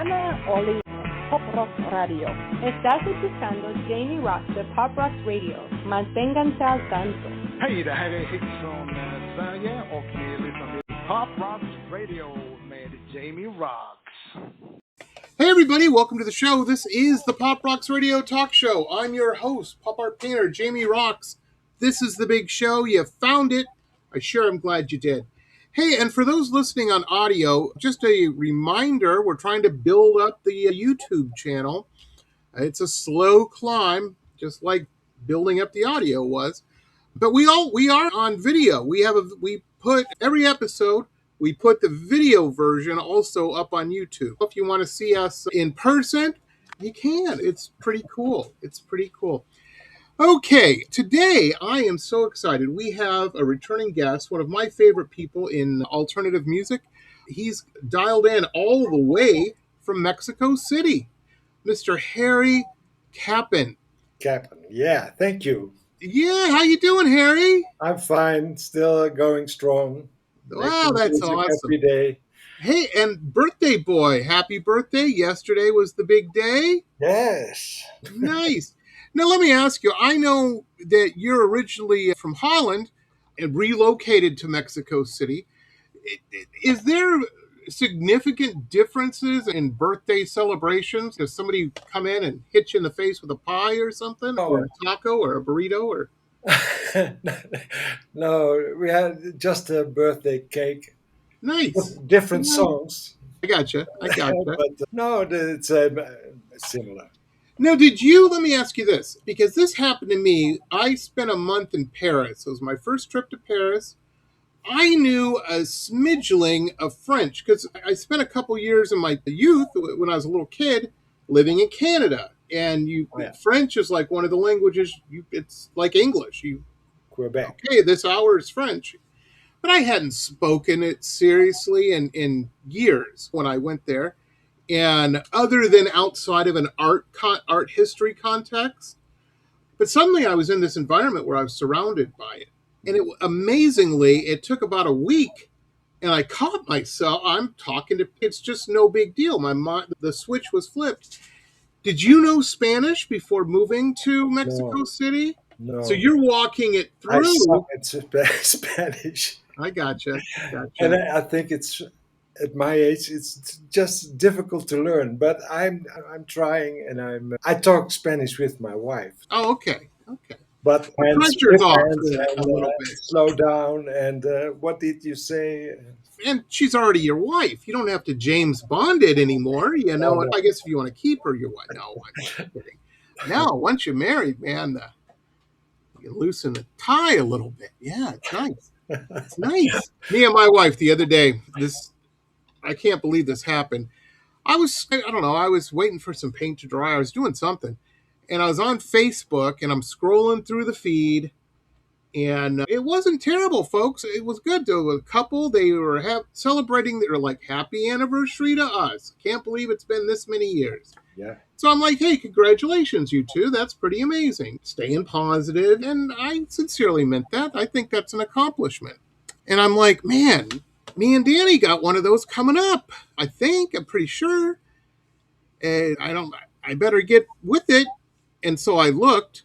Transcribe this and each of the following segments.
Gana Oli Pop Rock Radio. Estás escuchando Jamie Roxx de Pop Rock Radio. Manténganse al tanto. Hej, det här är Hits från Sverige och ni lyssnar till Pop Rock Radio med Jamie Roxx. Hey everybody, welcome to the show. This is the Pop Roxx Radio Talk Show. I'm your host, pop art painter Jamie Roxx. This is the big show. You found it. I sure am glad you did. Hey, and for those listening on audio, just a reminder, we're trying to build up the YouTube channel. It's a slow climb, just like building up the audio was. But we are on video. We put every episode, we put the video version also up on YouTube. If you want to see us in person, you can. It's pretty cool. Okay, today I am so excited. We have a returning guest, one of my favorite people in alternative music. He's dialed in all the way from Mexico City, Mr. Harry Kappen. Kappen, yeah, thank you. Yeah, how you doing, Harry? I'm fine, still going strong. Wow, that's awesome. Every day. Hey, and birthday boy, happy birthday. Yesterday was the big day. Yes. Nice. Now, let me ask you, I know that you're originally from Holland and relocated to Mexico City. Is there significant differences in birthday celebrations? Does somebody come in and hit you in the face with a pie or something? Oh. Or a taco or a burrito? Or No, we had just a birthday cake. Nice. Different songs. I gotcha. But no, it's similar. Now, let me ask you this, because this happened to me. I spent a month in Paris. It was my first trip to Paris. I knew a smidgeling of French because I spent a couple years in my youth when I was a little kid living in Canada. And French is like one of the languages, it's like English. Quebec. Okay, this hour is French. But I hadn't spoken it seriously in years when I went there. And other than outside of an art history context, but suddenly I was in this environment where I was surrounded by it. And amazingly, it took about a week and I caught myself. I'm talking to, it's just no big deal. My mind, the switch was flipped. Did you know Spanish before moving to Mexico City? No. So you're walking it through. I suck at Spanish. I gotcha. And I think it's, at my age, it's just difficult to learn. But I'm trying, and I talk Spanish with my wife. Oh, okay. But pressure's off a little bit. Slow down. And what did you say? And she's already your wife. You don't have to James Bond it anymore. You know, I guess if you want to keep her your wife. No, I'm kidding. Now, once you're married, man, you loosen the tie a little bit. Yeah, it's nice. It's nice. Me and my wife the other day, I can't believe this happened. I was waiting for some paint to dry. I was doing something. And I was on Facebook and I'm scrolling through the feed. And it wasn't terrible, folks. It was good. There was a couple. They were celebrating their happy anniversary to us. Can't believe it's been this many years. Yeah. So I'm like, hey, congratulations, you two. That's pretty amazing. Staying positive. And I sincerely meant that. I think that's an accomplishment. And I'm like, man, me and Danny got one of those coming up. I'm pretty sure. And I better get with it. And so I looked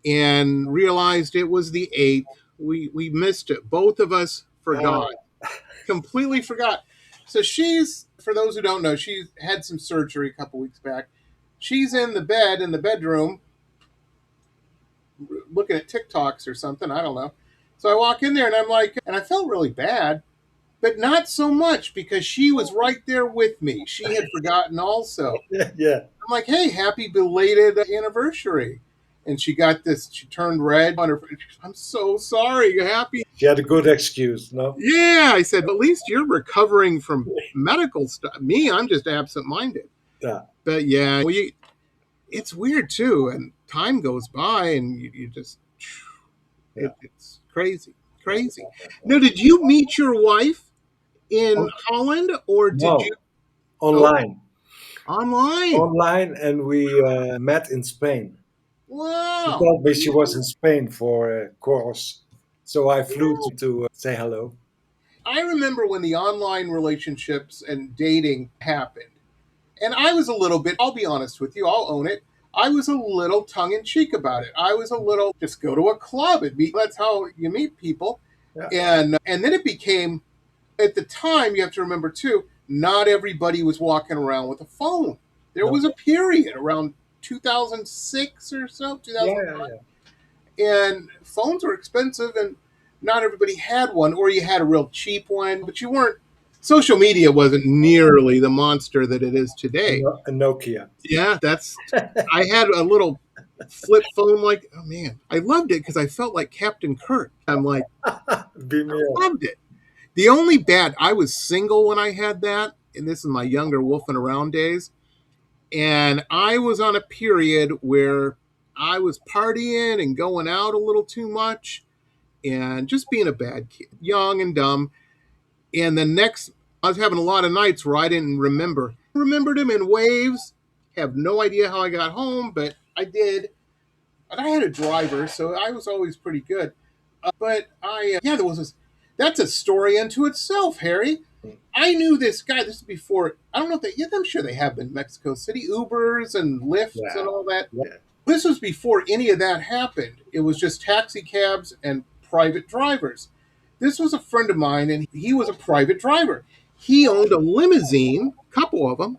and realized it was the 8th. We missed it. Both of us forgot. Completely forgot. So for those who don't know, she had some surgery a couple weeks back. She's in the bedroom, looking at TikToks or something. I don't know. So I walk in there and I'm like, and I felt really bad. But not so much because she was right there with me. She had forgotten also. Yeah. I'm like, hey, happy belated anniversary. And she turned red on her. I'm so sorry. You happy? She had a good excuse, no? Yeah. I said, at least you're recovering from medical stuff. Me, I'm just absent-minded. Yeah. But yeah, it's weird too. And time goes by and you just, it's crazy. Now, did you meet your wife in Holland or did you? Online. Online, and we met in Spain. Wow. She told me she was in Spain for a course, so I flew to say hello. I remember when the online relationships and dating happened, And I was a little bit, I'll be honest with you, I'll own it. I was a little tongue in cheek about it. I was a little, just go to a club. That's how you meet people. Yeah. And then it became, at the time, you have to remember too, not everybody was walking around with a phone. There was a period around 2006 or so, 2005. And phones were expensive, and not everybody had one, or you had a real cheap one, but you weren't. Social media wasn't nearly the monster that it is today. A Nokia. Yeah, I had a little flip phone oh man, I loved it because I felt like Captain Kirk. I'm like, I loved it. The only I was single when I had that, and this is my younger wolfing around days, and I was on a period where I was partying and going out a little too much and just being a bad kid, young and dumb. And I was having a lot of nights where I didn't remembered him in waves. Have no idea how I got home, but I did. And I had a driver, so I was always pretty good. There was this. That's a story unto itself, Harry. I knew this guy. This is before. I don't know if I'm sure they have in Mexico City, Ubers and Lyfts and all that. Yeah. This was before any of that happened. It was just taxi cabs and private drivers. This was a friend of mine, and he was a private driver. He owned a limousine, a couple of them,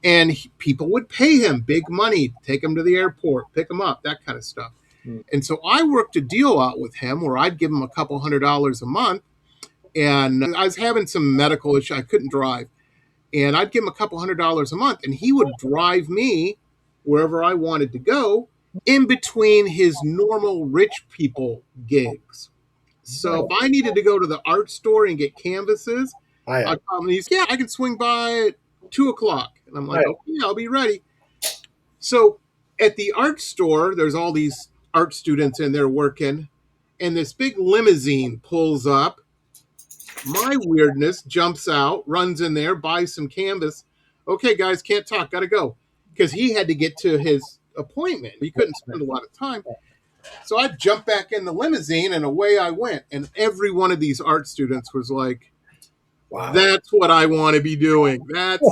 and people would pay him big money, take him to the airport, pick him up, that kind of stuff. And so I worked a deal out with him where I'd give him a couple $100 a month. And I was having some medical issue. I couldn't drive. And I'd give him a couple $100 a month. And he would drive me wherever I wanted to go in between his normal rich people gigs. So if I needed to go to the art store and get canvases, I'd call him and I can swing by at 2:00. And I'm like, okay, I'll be ready. So at the art store, there's all these art students in there working, and this big limousine pulls up. My weirdness jumps out, runs in there, buys some canvas. Okay, guys, can't talk, gotta go. Because he had to get to his appointment. He couldn't spend a lot of time. So I jumped back in the limousine, and away I went. And every one of these art students was like, wow, that's what I want to be doing. That's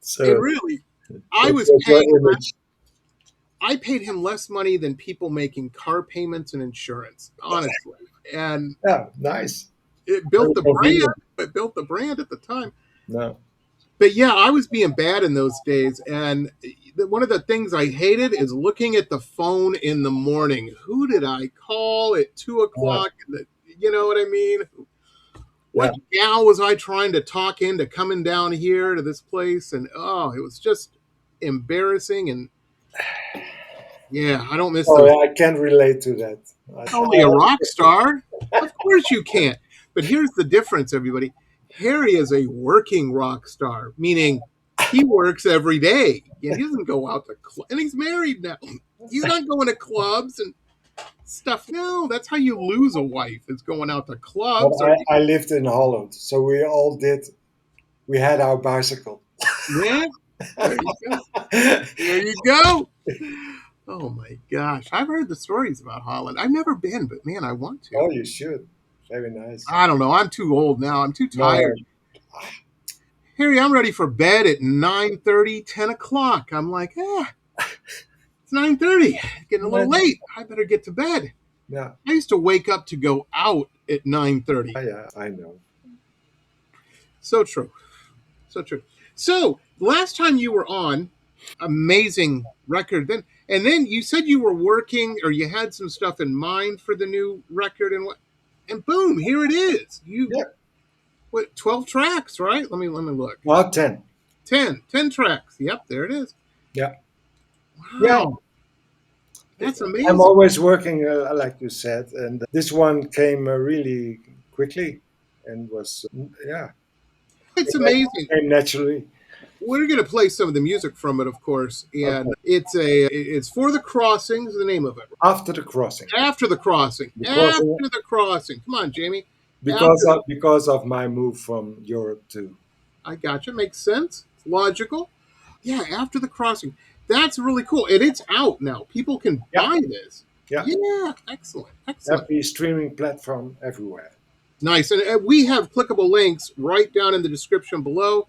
so and really, I paid him less money than people making car payments and insurance, honestly. And nice. It built the brand. It built the brand at the time. No. But yeah, I was being bad in those days. And one of the things I hated is looking at the phone in the morning. Who did I call at 2:00? You know what I mean? What gal was I trying to talk into coming down here to this place? And it was just embarrassing. And yeah, I don't miss those. I can't relate to that. Only a rock star? Of course you can't. But here's the difference, everybody. Harry is a working rock star, meaning he works every day. He doesn't go out to and he's married now. He's not going to clubs and stuff. No, that's how you lose a wife. It's going out to clubs. I lived in Holland, so we all did. We had our bicycle. Yeah, there you go. There you go. Oh my gosh, I've heard the stories about Holland. I've never been, but man, I want to. Oh, you should. Very nice. I don't know. I'm too old now. I'm too tired. No. Harry, I'm ready for bed at 9:30, 10:00. I'm like, it's 9:30. Getting a little late. I better get to bed. Yeah. I used to wake up to go out at 9:30. Yeah, I know. So true. So true. So last time you were on, amazing record. And then you said you were working or you had some stuff in mind for the new record and boom, here it is. 12 tracks, right? Let me look. Well, 10. 10 tracks. Yep, there it is. Yeah. Wow. Yeah. That's amazing. I'm always working, like you said, and this one came really quickly and was, It's amazing. It came naturally. We're going to play some of the music from it, of course, and it's For the Crossing is the name of it. After the Crossing. After the Crossing. After the Crossing. Come on, Jamie. Because of my move from Europe too. I gotcha. Makes sense. It's logical. Yeah, After the Crossing. That's really cool. And it's out now. People can buy this. Yeah. Yeah. Excellent. Every streaming platform everywhere. Nice. And we have clickable links right down in the description below.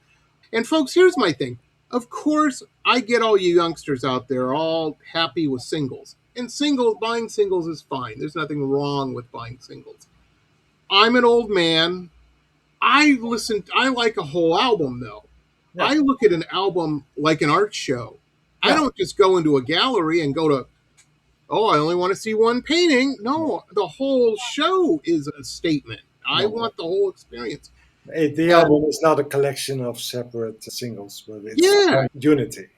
And folks, here's my thing. Of course, I get all you youngsters out there all happy with singles. And buying singles is fine. There's nothing wrong with buying singles. I'm an old man. I like a whole album though. Yeah. I look at an album like an art show. I Yeah. don't just go into a gallery and go to, oh, I only want to see one painting. No, the whole show is a statement. I want the whole experience. The album is not a collection of separate singles, but it's Yeah. unity.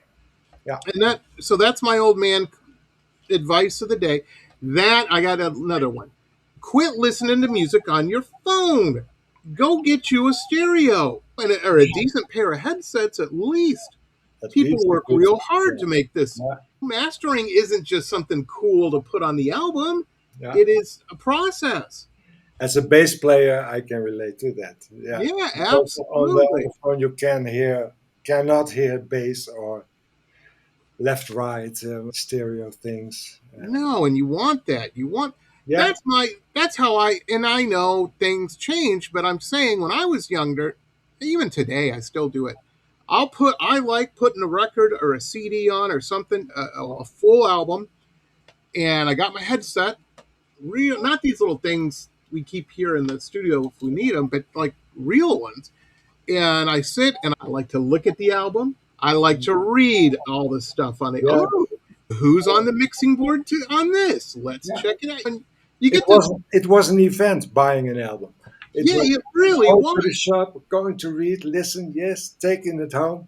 Yeah. And that's my old man advice of the day. That I got another one. Quit listening to music on your phone. Go get you a stereo or a decent pair of headsets at least. At People least work a good- real hard to make this. Yeah. Mastering isn't just something cool to put on the album. Yeah. It is a process. As a bass player, I can relate to that. Yeah, Because on absolutely. the phone you cannot hear bass or left, right, stereo things. No, and you want that. Yeah, That's how and I know things change, but I'm saying when I was younger, even today I still do it. I like putting a record or a CD on or something, a full album, and I got my headset, not these little things we keep here in the studio if we need them, but like real ones. And I sit and I like to look at the album. I like to read all the stuff on it. Yeah. Oh, who's on the mixing board on this? Let's check it out. And you get it was an event buying an album. it really going was. to the shop, going to read, listen, yes, taking it home.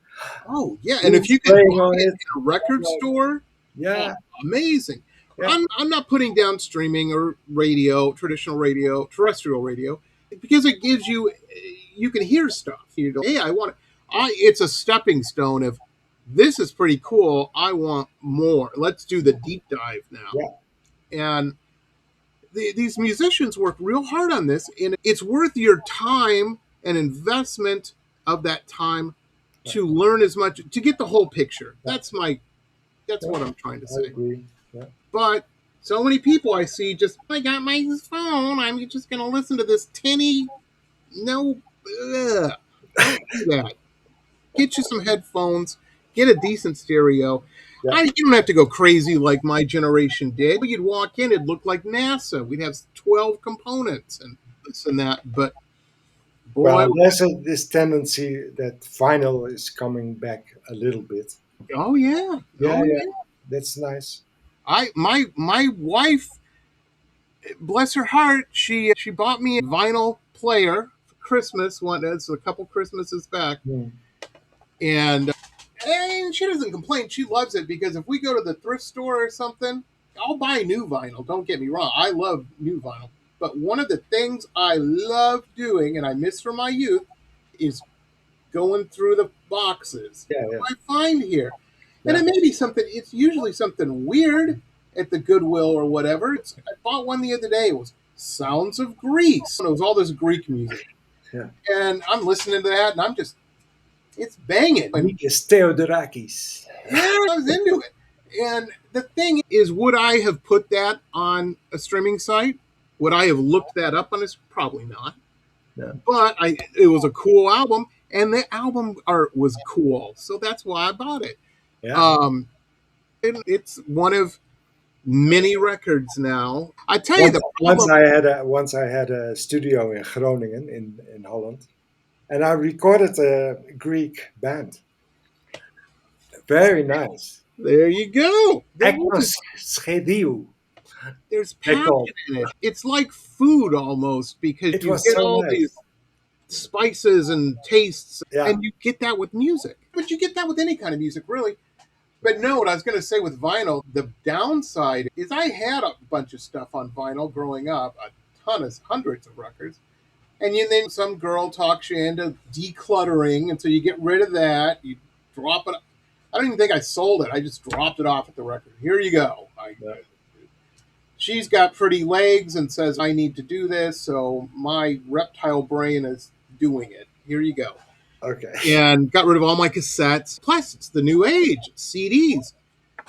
Oh yeah, and if you could playing buy on it it. in a record store, Yeah, amazing. Yeah. I'm not putting down streaming or radio, traditional radio, terrestrial radio, because it gives you can hear stuff. You go, hey, it's a stepping stone of this is pretty cool. I want more. Let's do the deep dive now. Yeah. And these musicians work real hard on this, and it's worth your time and investment of that time to learn as much, to get the whole picture. That's what I'm trying to I say. agree. Yeah. But so many people I see just, I got my phone, I'm just going to listen to this tinny, don't do that. Get you some headphones, get a decent stereo. Yeah. You don't have to go crazy like my generation did. You'd walk in, it'd look like NASA. We'd have 12 components and this and that. But boy, Well, there's this tendency that vinyl is coming back a little bit. oh yeah, Yeah, oh, yeah. That's nice. My wife, bless her heart, she bought me a vinyl player for Christmas. It's a couple Christmases back, and she doesn't complain. She loves it because if we go to the thrift store or something, I'll buy new vinyl. Don't get me wrong, I love new vinyl. But one of the things I love doing, and I miss from my youth, is going through the boxes. Yeah, What yeah. do I find here? And it may be something, it's usually something weird at the Goodwill or whatever. I bought one the other day. It was Sounds of Greece. It was all this Greek music. Yeah. And I'm listening to that, and it's banging. Nikis Theodorakis. Yeah, I was into it. And the thing is, would I have put that on a streaming site? Would I have looked that up on this? Probably not. No. But it was a cool album, and the album art was cool, so that's why I bought it. Yeah. It's one of many records now. I tell you, once I had a studio in Groningen in Holland, and I recorded a Greek band. Very nice. There you go. Ekos Schediu. There's passion in it. It's like food almost, because It you was get so all nice. these spices and tastes, Yeah. and you get that with music. But you get that with any kind of music, really. But no, what I was going to say with vinyl, the downside is I had a bunch of stuff on vinyl growing up, hundreds of records. And then some girl talks you into decluttering, and so you get rid of that. You drop it. I don't even think I sold it. I just dropped it off at the record. Here you go. She's got pretty legs and says, I need to do this, so my reptile brain is doing it. Here you go. Okay. And got rid of all my cassettes. Plus, it's the new age, CDs.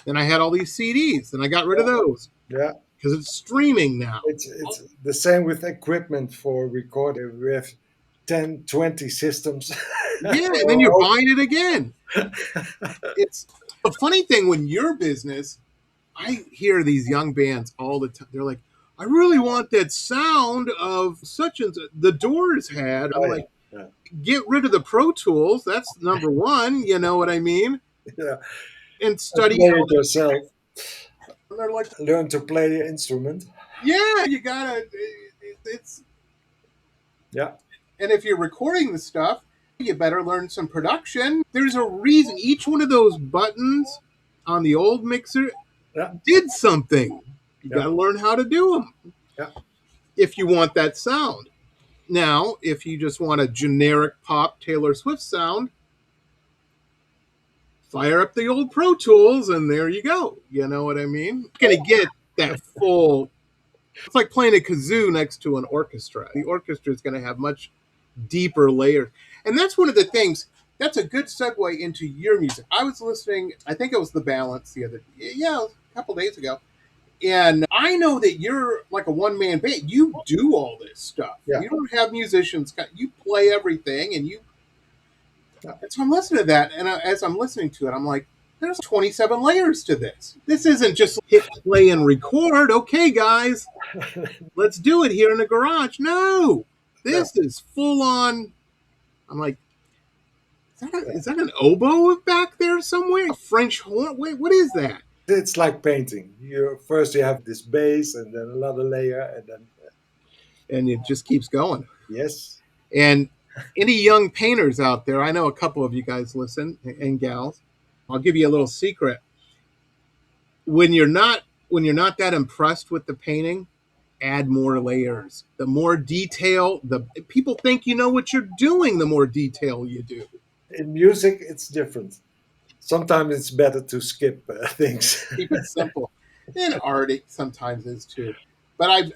Then I had all these CDs, and I got rid of those. Yeah. Because it's streaming now. It's the same with equipment for recording. We have 10, 20 systems. Yeah, and then you're buying it again. It's a funny thing when your business, I hear these young bands all the time. They're like, I really want that sound of such and such. The Doors had. I'm like, yeah. get rid of the Pro Tools. That's number one. You know what I mean? Yeah. And study Play it yourself. And they're like, learn to play an instrument. Yeah, you gotta. It's Yeah. And if you're recording the stuff, you better learn some production. There's a reason each one of those buttons on the old mixer did something. You got to learn how to do them. Yeah. If you want that sound. Now, if you just want a generic pop Taylor Swift sound, fire up the old Pro Tools and there you go. You know what I mean? You're going to get that full. It's like playing a kazoo next to an orchestra. The orchestra is going to have much deeper layers. And that's one of the things, that's a good segue into your music. I was listening, I think it was The Balance a couple days ago. And I know that you're like a one-man band. You do all this stuff. Yeah. You don't have musicians. You play everything. And so I'm listening to that. And as I'm listening to it, I'm like, there's 27 layers to this. This isn't just hit play and record. Okay, guys, let's do it here in the garage. No, this is full on. I'm like, is that an oboe back there somewhere? A French horn? Wait, what is that? It's like painting. First you have this base and then another layer and it just keeps going. Yes. And any young painters out there, I know a couple of you guys listen and gals. I'll give you a little secret. When you're not that impressed with the painting, add more layers. The more detail, the people think you know what you're doing, the more detail you do. In music, it's different. Sometimes it's better to skip things. Keep it simple. And art sometimes is too. But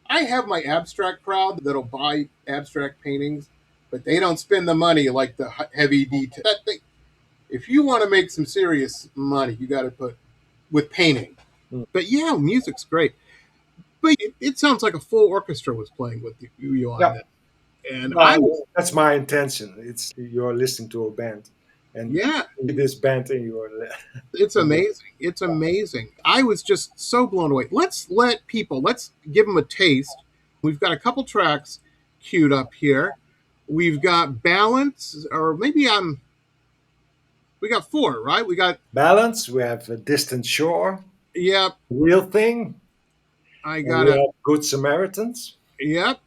I have my abstract crowd that'll buy abstract paintings, but they don't spend the money like the heavy detail. That thing, if you want to make some serious money, you got to put with painting. But yeah, music's great. But it sounds like a full orchestra was playing with you on that. And that's my intention. You're listening to a band. And this band in your it's amazing. It's amazing. I was just so blown away. Let's give them a taste. We've got a couple tracks queued up here. We've got Balance, or maybe we got 4, right? We got Balance, we have a Distant Shore. Yep. Real Thing. I got it. Good Samaritans. Yep.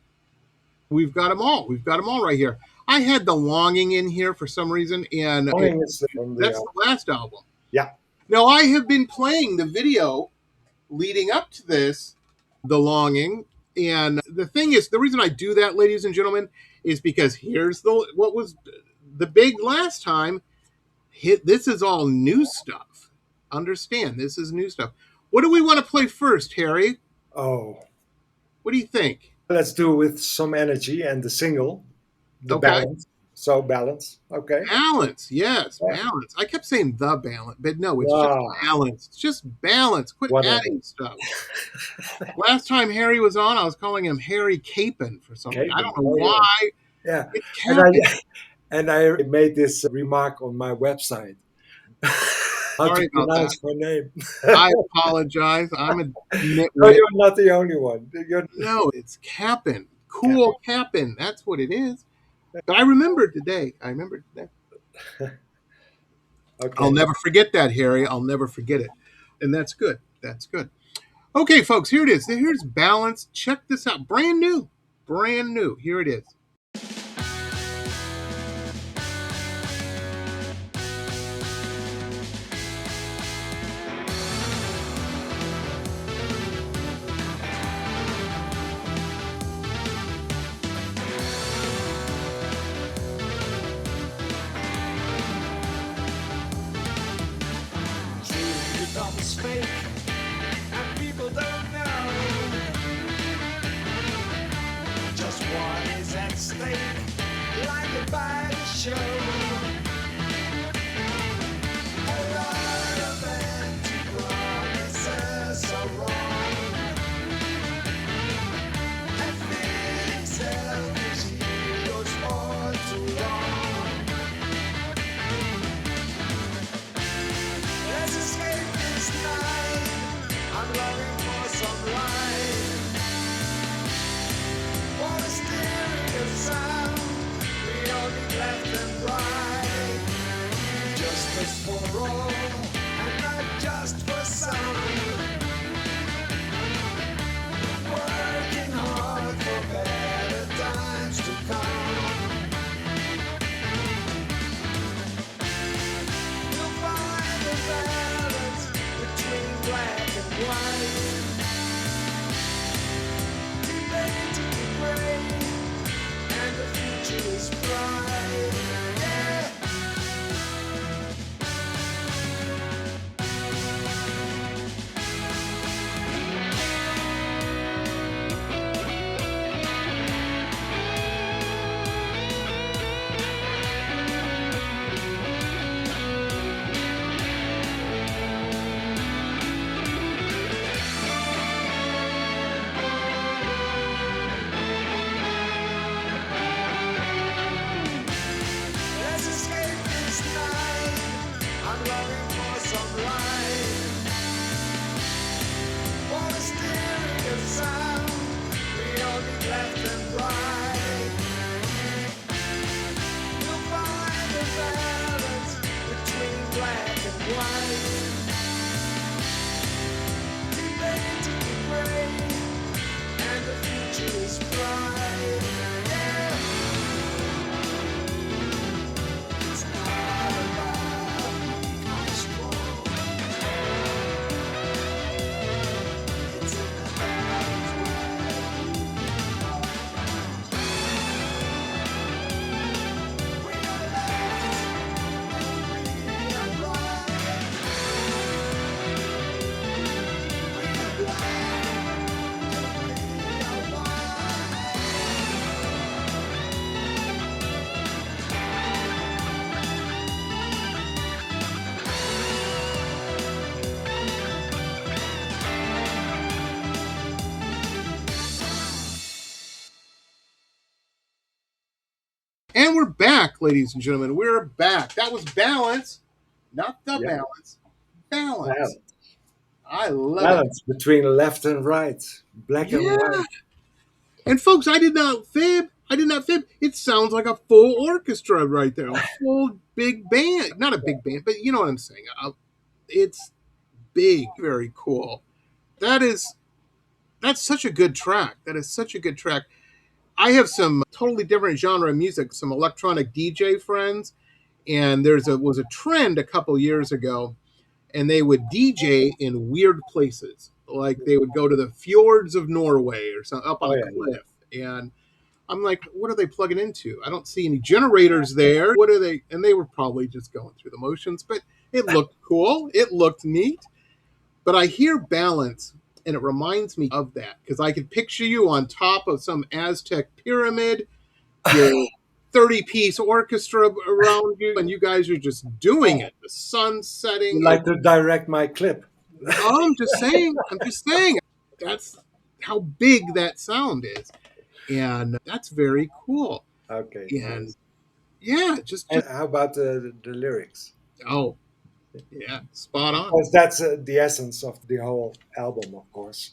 We've got them all. We've got them all right here. I had The Longing in here for some reason, and that's the last album. Yeah. Now, I have been playing the video leading up to this, The Longing, and the thing is, the reason I do that, ladies and gentlemen, is because here's what was the big last time. This is all new stuff. Understand, this is new stuff. What do we want to play first, Harry? Oh. What do you think? Let's do with Some Energy and the single. The Balance. So Balance. Okay. Balance. Yes. Yeah. Balance. I kept saying The Balance, but no, it's just Balance. It's just Balance. Quit adding stuff. Last time Harry was on, I was calling him Harry Kappen for some reason. I don't know why. Yeah. And I made this remark on my website. How to pronounce my name. I apologize. I'm a nitwit. No, you're not the only one. No, it's Kappen. Cool Kappen. That's what it is. But I remember today. Okay. I'll never forget that, Harry. I'll never forget it. And that's good. That's good. Okay, folks, here it is. Here's Balance. Check this out. Brand new. Brand new. Here it is. Fake, and people don't know just what is at stake, blinded by the show. A lot of empty promises are wrong, and feeling selfish. wine. Deep into the grave, and the future is bright. Yeah. Let's escape this night. I'm longing for some light. For the stereo sound, we all need left and right. You'll find the balance between black and white. Deep into the grave, and the future is bright. Yeah. It's not about becoming strong. It's about where we are. We are left, we are right. We are black, we are white. And we're back, ladies and gentlemen. We're back. That was Balance, not the Yeah. balance. Balance. Balance. I love Balance between left and right, black it. and Yeah. white. And folks, I did not fib. I did not fib. It sounds like a full orchestra right there, a full big band. Not a big band, but you know what I'm saying. It's big, very cool. That's such a good track. That is such a good track. I have some totally different genre of music, some electronic DJ friends, and was a trend a couple years ago, and they would DJ in weird places. Like they would go to the fjords of Norway or something up on Oh a yeah, cliff. And I'm like, what are they plugging into? I don't see any generators there. What are they? And they were probably just going through the motions, but it looked cool. It looked neat. But I hear Balance, and it reminds me of that because I could picture you on top of some Aztec pyramid, your 30-piece orchestra around you, and you guys are just doing it. The sun setting. you like to direct my clip. Oh, I'm just saying. I'm just saying. That's how big that sound is, and that's very cool. Okay. And Nice. yeah, And how about the lyrics? oh yeah, spot on. Because that's the essence of the whole album, of course.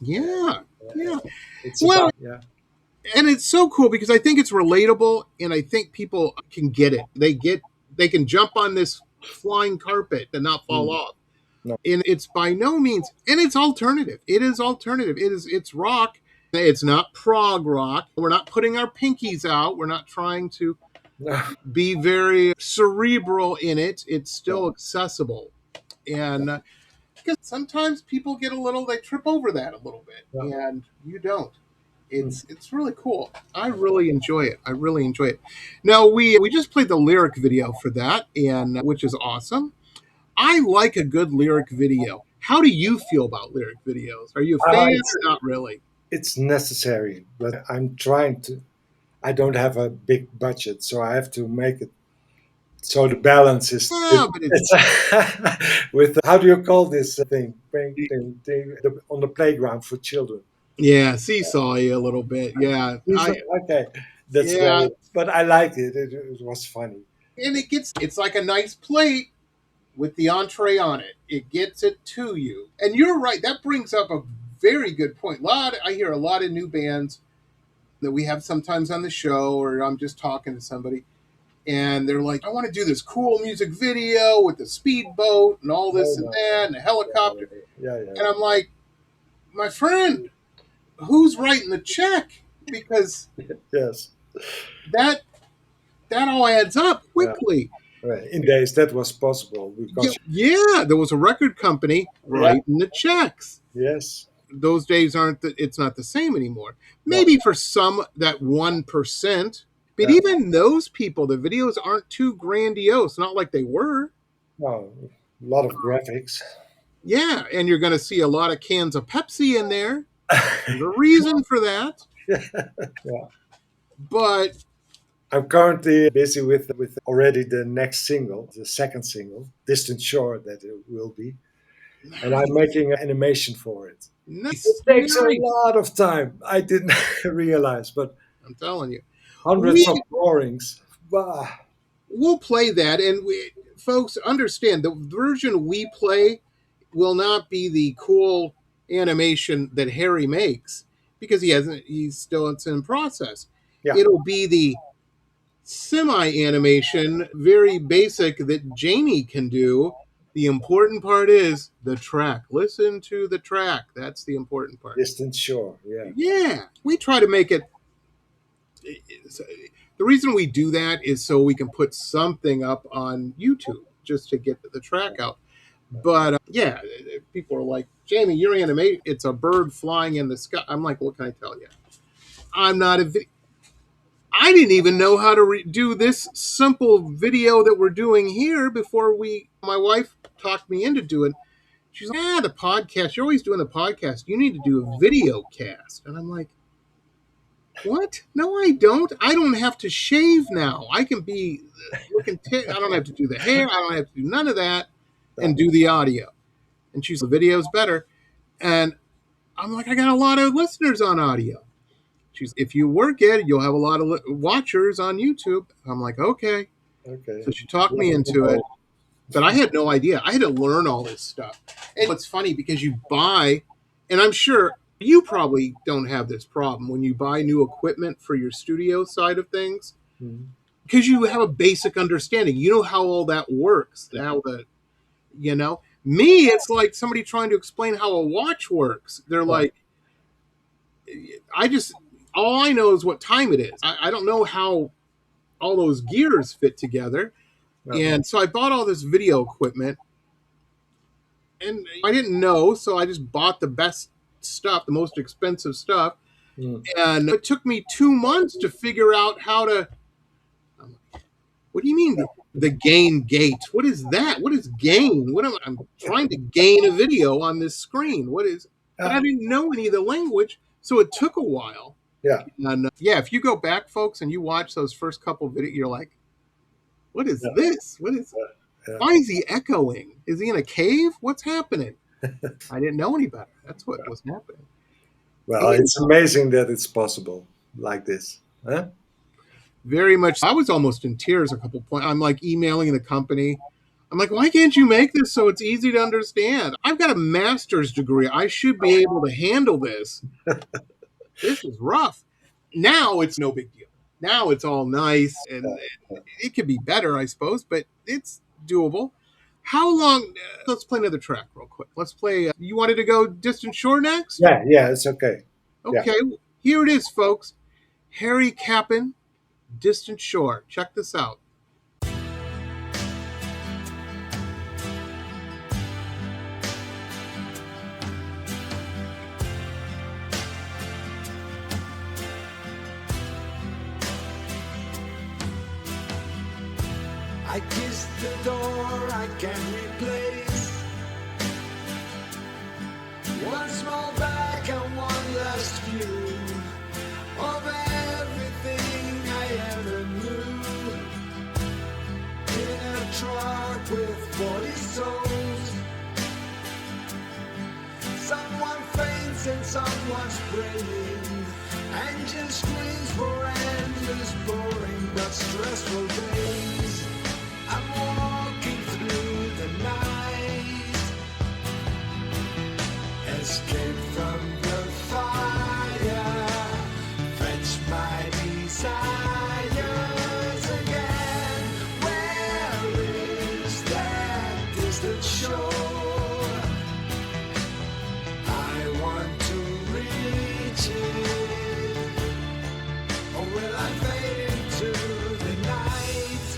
Yeah, yeah. It's Well, about yeah. and it's so cool because I think it's relatable, and I think people can get it. They can jump on this flying carpet and not fall Mm. off. No. And it's by no means, and it's alternative. It is alternative. It's rock. It's not prog rock. We're not putting our pinkies out. We're not trying to No. be very cerebral in it. It's still No. accessible. And because sometimes people they trip over that a little bit, No. and you don't. It's really cool. I really enjoy it. I really enjoy it. Now we just played the lyric video for that, and which is awesome. I like a good lyric video. How do you feel about lyric videos? Are you a fan or not really? It's necessary, but I'm trying to. I don't have a big budget, so I have to make it so the balance is. Yeah, but It's with how do you call this thing? On the playground for children. yeah, seesaw you a little bit. Yeah, Okay, that's yeah, very. But I liked it. It was funny. and it's like a nice plate with the entree on it. It gets it to you. And you're right. That brings up a very good point. I hear a lot of new bands that we have sometimes on the show, or I'm just talking to somebody, and they're like, I want to do this cool music video with the speedboat and all this and that and a helicopter. Yeah. And I'm like, my friend, who's writing the check? Because Yes. that all adds up quickly. In days that was possible Yeah, because yeah, there was a record company yeah, writing the checks. yes, Those days aren't. It's not the same anymore. no, Maybe for some that 1%, but yeah, even those people, the videos aren't too grandiose. Not like they were. no, a lot of graphics. Yeah, and you're going to see a lot of cans of Pepsi in there. There's a reason for that. Yeah. But I'm currently busy with already the next single, the second single, Distant Shore, that it will be, and I'm nice, making an animation for it. It nice, takes a nice. lot of time. I didn't realize, but I'm telling you, hundreds of we drawings. Bah. we'll play that, and folks understand the version we play will not be the cool animation that Harry makes because he hasn't. He's still it's in process. Yeah, It'll be the semi animation, very basic that Jamie can do. The important part is the track. Listen to the track. That's the important part. Distant Shore. Yeah, Yeah, we try to make it. The reason we do that is so we can put something up on YouTube just to get the track out. But yeah, people are like, Jamie, you're animated. It's a bird flying in the sky. I'm like, what can I tell you? I'm not a. I didn't even know how to do this simple video that we're doing here before my wife talked me into doing. She's like, the podcast. You're always doing the podcast. You need to do a video cast. And I'm like, what? No, I don't. I don't have to shave now. I can be looking. I don't have to do the hair. I don't have to do none of that and do the audio. And she's the video's better. And I'm like, I got a lot of listeners on audio. If you work it, you'll have a lot of watchers on YouTube. I'm like, okay. okay. So she talked me into it, but I had no idea. I had to learn all this stuff. And it's funny because you buy, and I'm sure you probably don't have this problem when you buy new equipment for your studio side of things, because you have a basic understanding. You know how all that works. Me, it's like somebody trying to explain how a watch works. They're like, all I know is what time it is. I don't know how all those gears fit together. And so I bought all this video equipment and I didn't know. So I just bought the best stuff, the most expensive stuff. And it took me 2 months to figure out how to, what do you mean? The gain gate. What is that? What is gain? I'm trying to gain a video on this screen. But I didn't know any of the language. So it took a while. Yeah. And if you go back, folks, and you watch those first couple videos, you're like, what is this? Why is he echoing? Is he in a cave? What's happening? I didn't know any better. That's what was happening. Well, it's amazing that it's possible like this. Huh? Very much. I was almost in tears a couple points. I'm like emailing the company. I'm like, why can't you make this so it's easy to understand? I've got a master's degree. I should be able to handle this. This is rough. Now it's no big deal. Now it's all nice and it could be better, I suppose, but it's doable. How long? Let's play another track real quick. Let's play. You wanted to go Distant Shore next? Yeah, it's okay. Okay, Here it is, folks. Harry Kappen, Distant Shore. Check this out. I kissed the door I can replace. One small bag and one last view of everything I ever knew. In a truck with 40 souls. Someone faints and someone's praying. Engine screams for endless, boring but stressful days. I'm walking through the night, escape from the fire, fetch my desires again. Where is that distant shore? I want to reach it, or will I fade into the night?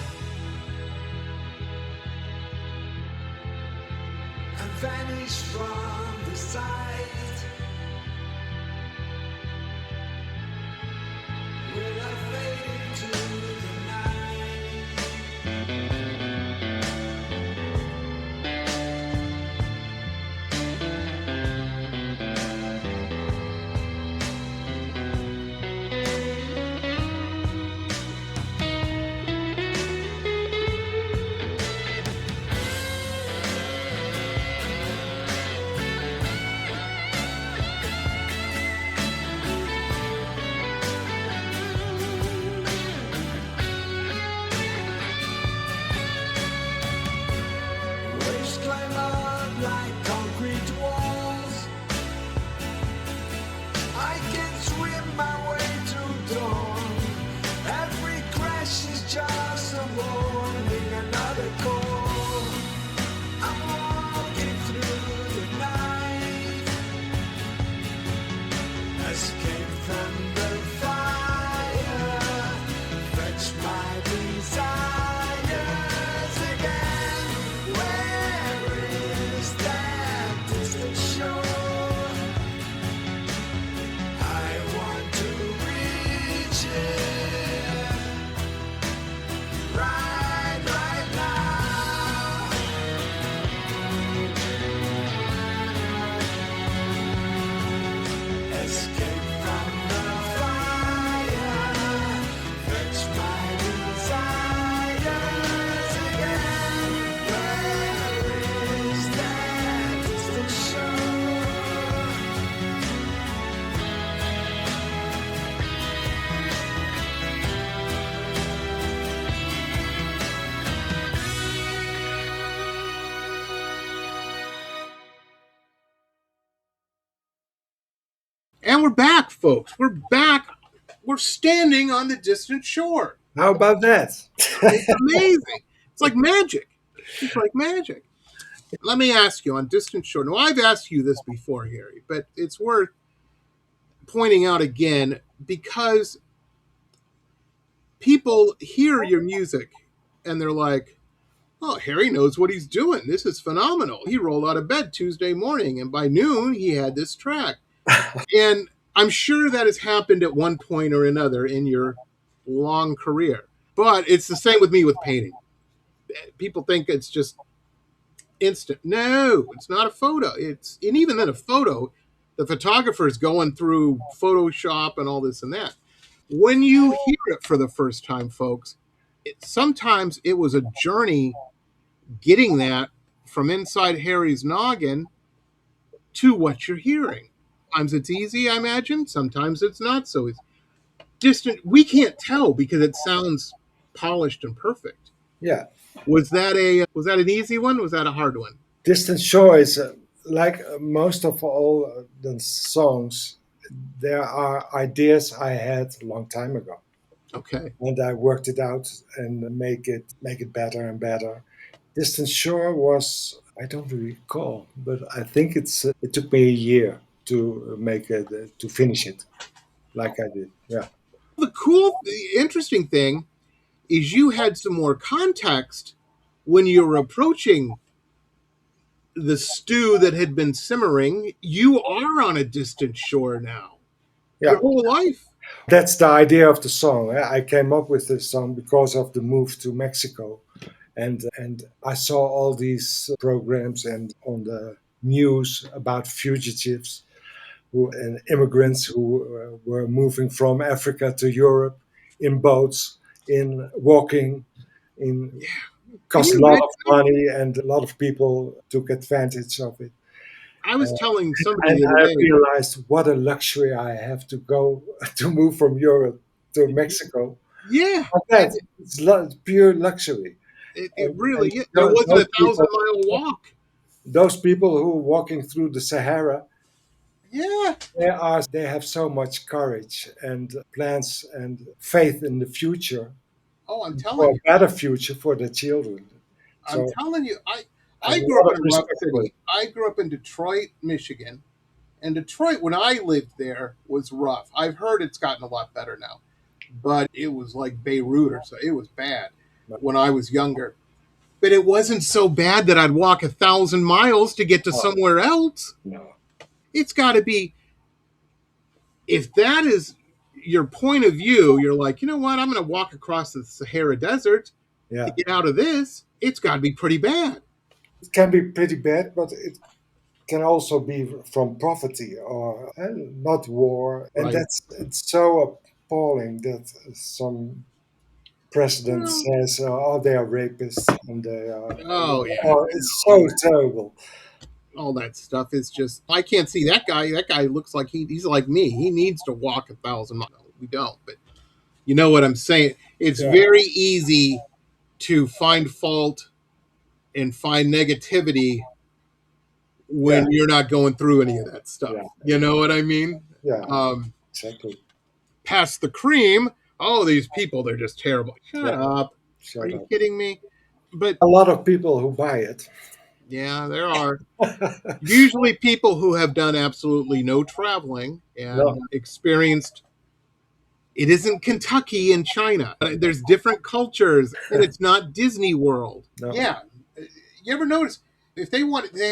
And we're back, folks. We're back. We're standing on the distant shore. How about that? It's amazing. It's like magic. It's like magic. Let me ask you on distant shore. Now, I've asked you this before, Harry, but it's worth pointing out again because people hear your music and they're like, oh, Harry knows what he's doing. This is phenomenal. He rolled out of bed Tuesday morning, and by noon, he had this track. And I'm sure that has happened at one point or another in your long career. But it's the same with me with painting. People think it's just instant. No, it's not a photo. And even then a photo, the photographer's going through Photoshop and all this and that. When you hear it for the first time, folks, sometimes it was a journey getting that from inside Harry's noggin to what you're hearing. Sometimes it's easy, I imagine. Sometimes it's not so easy. Distant, we can't tell because it sounds polished and perfect. Yeah. Was that an easy one? Was that a hard one? Distant Shore is like most of all the songs. There are ideas I had a long time ago, Okay. and I worked it out and make it better and better. Distant Shore was, I don't recall, but I think it took me a year to make it to finish it, like I did. Yeah, The interesting thing is you had some more context when you were approaching the stew that had been simmering. You are on a distant shore now. yeah. Your whole life. That's the idea of the song. I came up with this song because of the move to Mexico, and I saw all these programs and on the news about fugitives and immigrants who were moving from Africa to Europe in boats, in walking, in Can cost you a lot imagine? of money, and a lot of people took advantage of it. I was telling somebody And the I other day. realized what a luxury I have to go to move from Europe to Mexico. Yeah, Like that, it's pure luxury. it really. Yeah, and it wasn't Those a 1,000-mile walk. people who are walking through the Sahara, Yeah. they have so much courage and plans and faith in the future, Oh, I'm for telling a you. better future for their children. I'm So telling you. I have I a grew lot up of in Rock respect for it. City. I grew up in Detroit, Michigan. And Detroit, when I lived there, was rough. I've heard it's gotten a lot better now, but it was like Beirut or so. It was bad when I was younger. But it wasn't so bad that I'd walk 1,000 miles to get to Oh, somewhere else. no. It's got to be, if that is your point of view, you're like, you know what? I'm going to walk across the Sahara Desert to Yeah, get out of this. It's got to be pretty bad. it can be pretty bad, but it can also be from poverty or not war, and Right. it's so appalling that some president Well, says, "Oh, they are rapists," and they are. oh, yeah. Oh, it's so terrible. All that stuff is just, I can't see that guy. That guy looks like he's like me. He needs to walk 1,000 miles. We don't, but you know what I'm saying. It's Yeah, very easy to find fault and find negativity yeah, when you're not going through any of that stuff. yeah, You know what I mean? yeah. um Exactly. Pass the cream. Oh, these people, they're just terrible. Shut Yeah, up. Are shut you up. kidding me? But A lot of people who buy it. yeah, there are usually people who have done absolutely no traveling and No, experienced. It isn't Kentucky and China. There's different cultures, and it's not Disney World. no. Yeah, you ever notice if they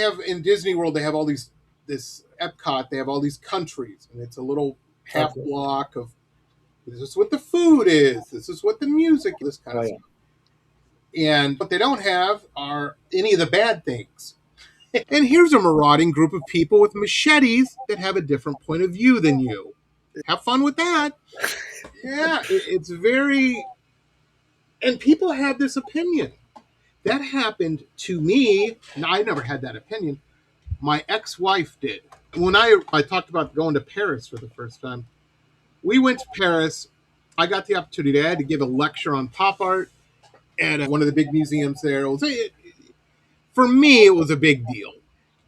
have in Disney World, they have all these this Epcot, they have all these countries, and it's a little half Okay. block of this is what the food is, this is what the music, this kind Oh, of yeah. stuff. And what they don't have are any of the bad things. And here's a marauding group of people with machetes that have a different point of view than you. Have fun with that. Yeah, it's very, and people have this opinion. That happened to me. Now, I never had that opinion. My ex-wife did. When I talked about going to Paris for the first time, we went to Paris. I got the opportunity. I had to give a lecture on pop art at one of the big museums there. For me, it was a big deal.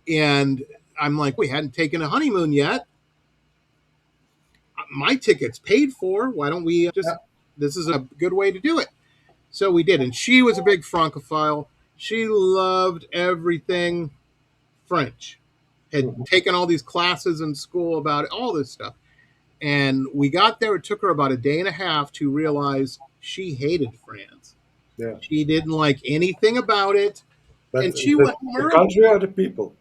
And I'm like, we hadn't taken a honeymoon yet. my ticket's paid for. Why don't we just, Yeah. this is a good way to do it. So we did. And she was a big Francophile. She loved everything French, had Mhm. taken all these classes in school about it, all this stuff. And we got there. It took her about a day and a half to realize she hated France. Yeah. She didn't like anything about it. But And she went home the early. country or the people?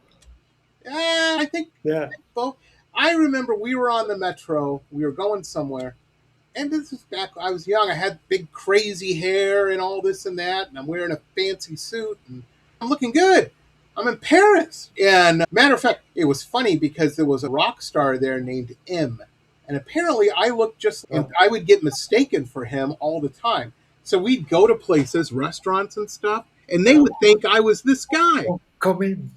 I think Yeah. both. I remember we were on the metro. We were going somewhere. And this is back, I was young. I had big crazy hair and all this and that. And I'm wearing a fancy suit. And I'm looking good. I'm in Paris. And matter of fact, it was funny because there was a rock star there named M. And apparently I looked just, and I would get mistaken for him all the time. So we'd go to places, restaurants and stuff, and they would think I was this guy. Oh, come in.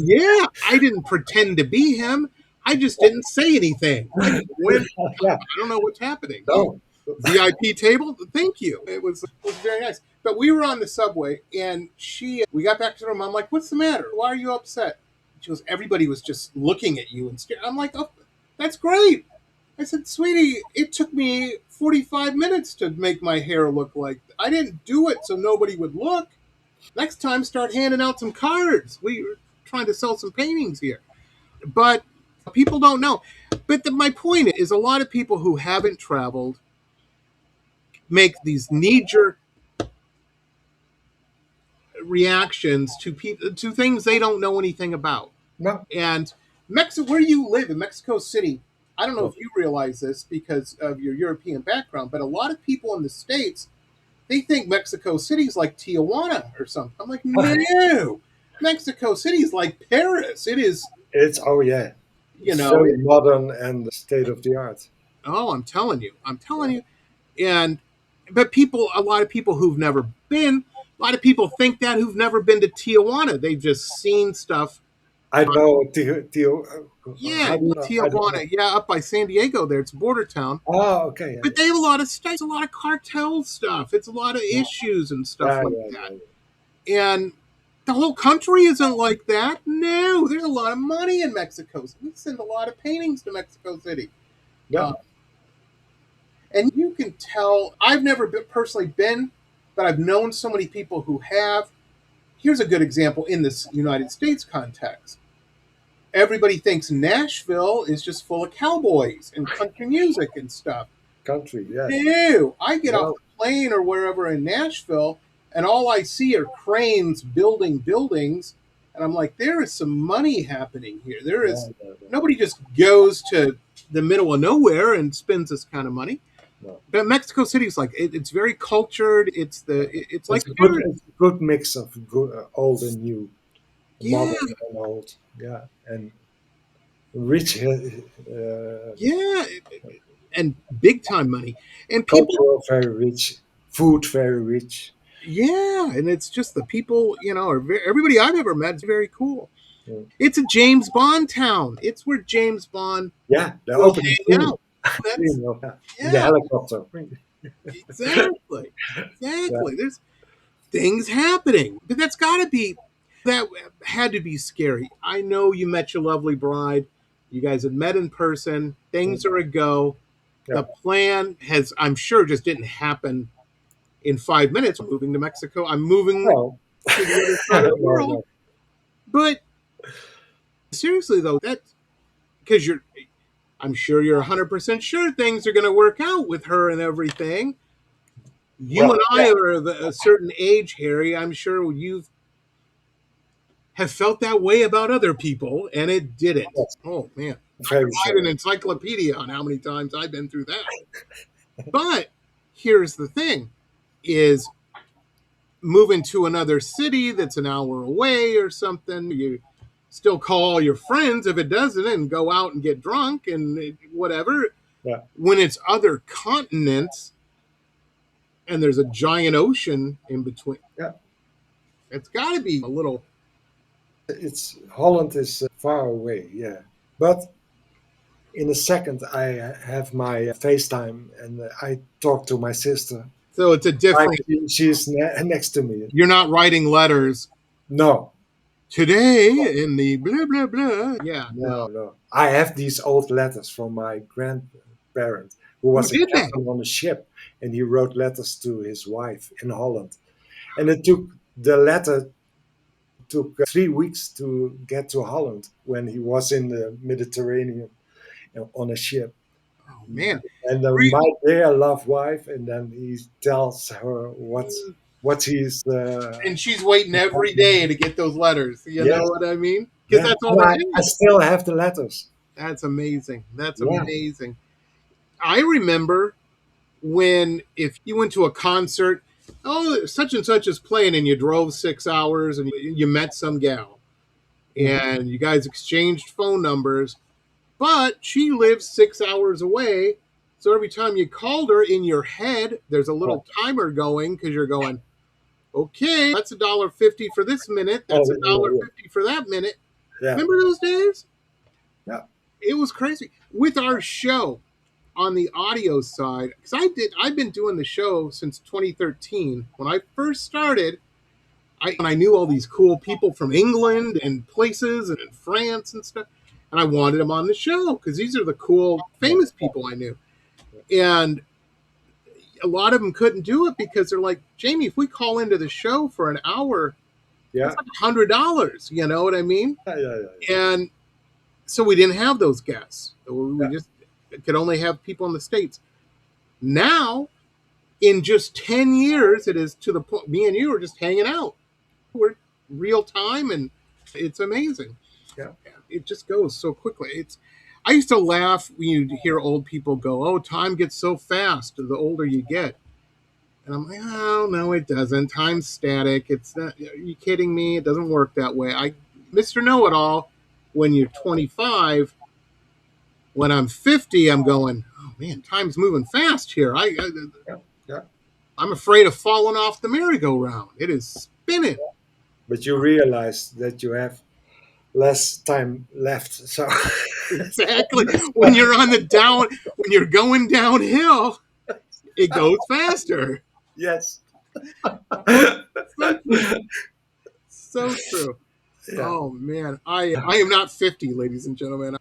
Yeah, I didn't pretend to be him. I just didn't say anything. I just went, Yeah. I don't know what's happening. No. VIP table? Thank you. It was very nice. But we were on the subway and we got back to the room. I'm like, what's the matter? Why are you upset? She goes, everybody was just looking at you and staring. I'm like, oh, that's great. I said, sweetie, it took me 45 minutes to make my hair look like that. I didn't do it so nobody would look. Next time, start handing out some cards. We were trying to sell some paintings here. But people don't know. But my point is, a lot of people who haven't traveled make these knee-jerk reactions to people, to things they don't know anything about. No. And Mexico, where you live in Mexico City, I don't know if you realize this because of your European background, but a lot of people in the States, they think Mexico City is like Tijuana or something. I'm like, no, Mexico City is like Paris. It is, It's yeah. you It's know, very modern and state of the art. oh, I'm telling you. And, but a lot of people who've never been, a lot of people think that who've never been to Tijuana. They've just seen stuff. I know Yeah, how do you know? I don't know. Tijuana. Yeah, up by San Diego there. It's a border town. Oh, okay. But they have a lot of stuff. It's a lot of cartel stuff. It's a lot of issues and stuff like that. And the whole country isn't like that. No, there's a lot of money in Mexico. We send a lot of paintings to Mexico City. Yeah. And you can tell, I've never personally been, but I've known so many people who have. Here's a good example in this United States context. Everybody thinks Nashville is just full of cowboys and country music and stuff. Country, yeah. No, I get off the plane or wherever in Nashville, and all I see are cranes building buildings, and I'm like, there is some money happening here. There is nobody just goes to the middle of nowhere and spends this kind of money. No. But Mexico City is like it's very cultured. It's like a good mix of good, old and new, modern and old, yeah, and rich. Yeah, and big time money, and people very rich, food very rich. Yeah, and it's just the people, everybody I've ever met is very cool. Yeah. It's a James Bond town. It's where James Bond. Yeah, the opening scene. The helicopter. Exactly. Yeah. There's things happening, but that had to be scary. I know you met your lovely bride. You guys had met in person. Things are a go. Yeah. The plan I'm sure, just didn't happen in 5 minutes. I'm moving to Mexico. I'm moving to the other side of the world. No. But seriously, though, that's because I'm sure you're 100% sure things are going to work out with her and everything. You and I are of a certain age, Harry. I'm sure have felt that way about other people, and it didn't. Yes. Oh, man. I write an encyclopedia on how many times I've been through that. But here's the thing. Is moving to another city that's an hour away or something. You still call your friends if it doesn't and go out and get drunk and whatever. Yeah. When it's other continents and there's a giant ocean in between. Yeah. It's got to be a little. Holland is far away, yeah. But in a second, I have my FaceTime and I talk to my sister. So it's a different. She's next to me. You're not writing letters. No. Today in the blah blah blah. Yeah. No. I have these old letters from my parent who Who was a did that? captain on a ship, and he wrote letters to his wife in Holland. And the letter took 3 weeks to get to Holland when he was in the Mediterranean on a ship. Oh man. And Re- my dear love wife, and then he tells her what he's. and she's waiting every day to get those letters. You know Yes, what I mean? Because yeah. that's all And there I is. still have the letters. That's amazing. That's Yeah, amazing. I remember when if you went to a concert, oh, such and such is playing, and you drove 6 hours and you met some gal mhm, and you guys exchanged phone numbers, but she lives 6 hours away. So every time you called her in your head, there's a yeah. little timer going because you're going, okay, that's $1.50 for this minute. Oh, That's a dollar yeah, fifty for that minute. yeah, Remember those days? yeah, It was crazy. With our show on the audio side, because I've been doing the show since 2013. When I first started, I knew all these cool people from England and places and in France and stuff, and I wanted them on the show because these are the cool, yeah, famous people I knew. And a lot of them couldn't do it because they're like, Jamie, if we call into the show for an hour, yeah, it's like $100. You know what I mean? yeah, yeah, yeah. And so we didn't have those guests. We Yeah. just could only have people in the States. Now, in just 10 years, it is to the point, me and you are just hanging out. We're real time and it's amazing. Yeah. It just goes so quickly. I used to laugh when you hear old people go, oh, time gets so fast the older you get. And I'm like, oh, no, it doesn't. Time's static. It's not, are you kidding me? It doesn't work that way. Mr. Know-It-All, when you're 25, when I'm 50, I'm going, oh man, time's moving fast here. Yeah, yeah. I'm afraid of falling off the merry-go-round. It is spinning. But you realize that you have less time left. So Exactly. When you're when you're going downhill, it goes faster. yes. So true. So true. Yeah. Oh man, I am not 50, ladies and gentlemen.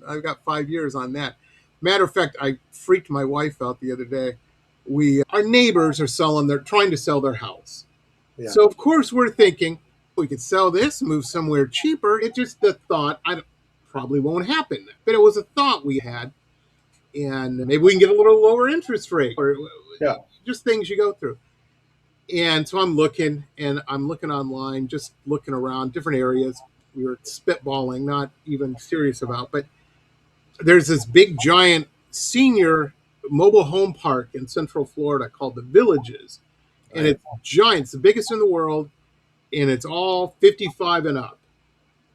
I've got 5 years on that. Matter of fact, I freaked my wife out the other day. Our neighbors are they're trying to sell their house. Yeah. So of course we're thinking we could sell this, move somewhere cheaper. It just the thought probably won't happen, but it was a thought we had, and maybe we can get a little lower interest rate or Yeah. just things you go through. And so I'm looking online, just looking around different areas. We were spitballing, not even serious about, but there's this big giant senior mobile home park in Central Florida called the Villages. And Right. it's giant. It's the biggest in the world. And it's all 55 and up.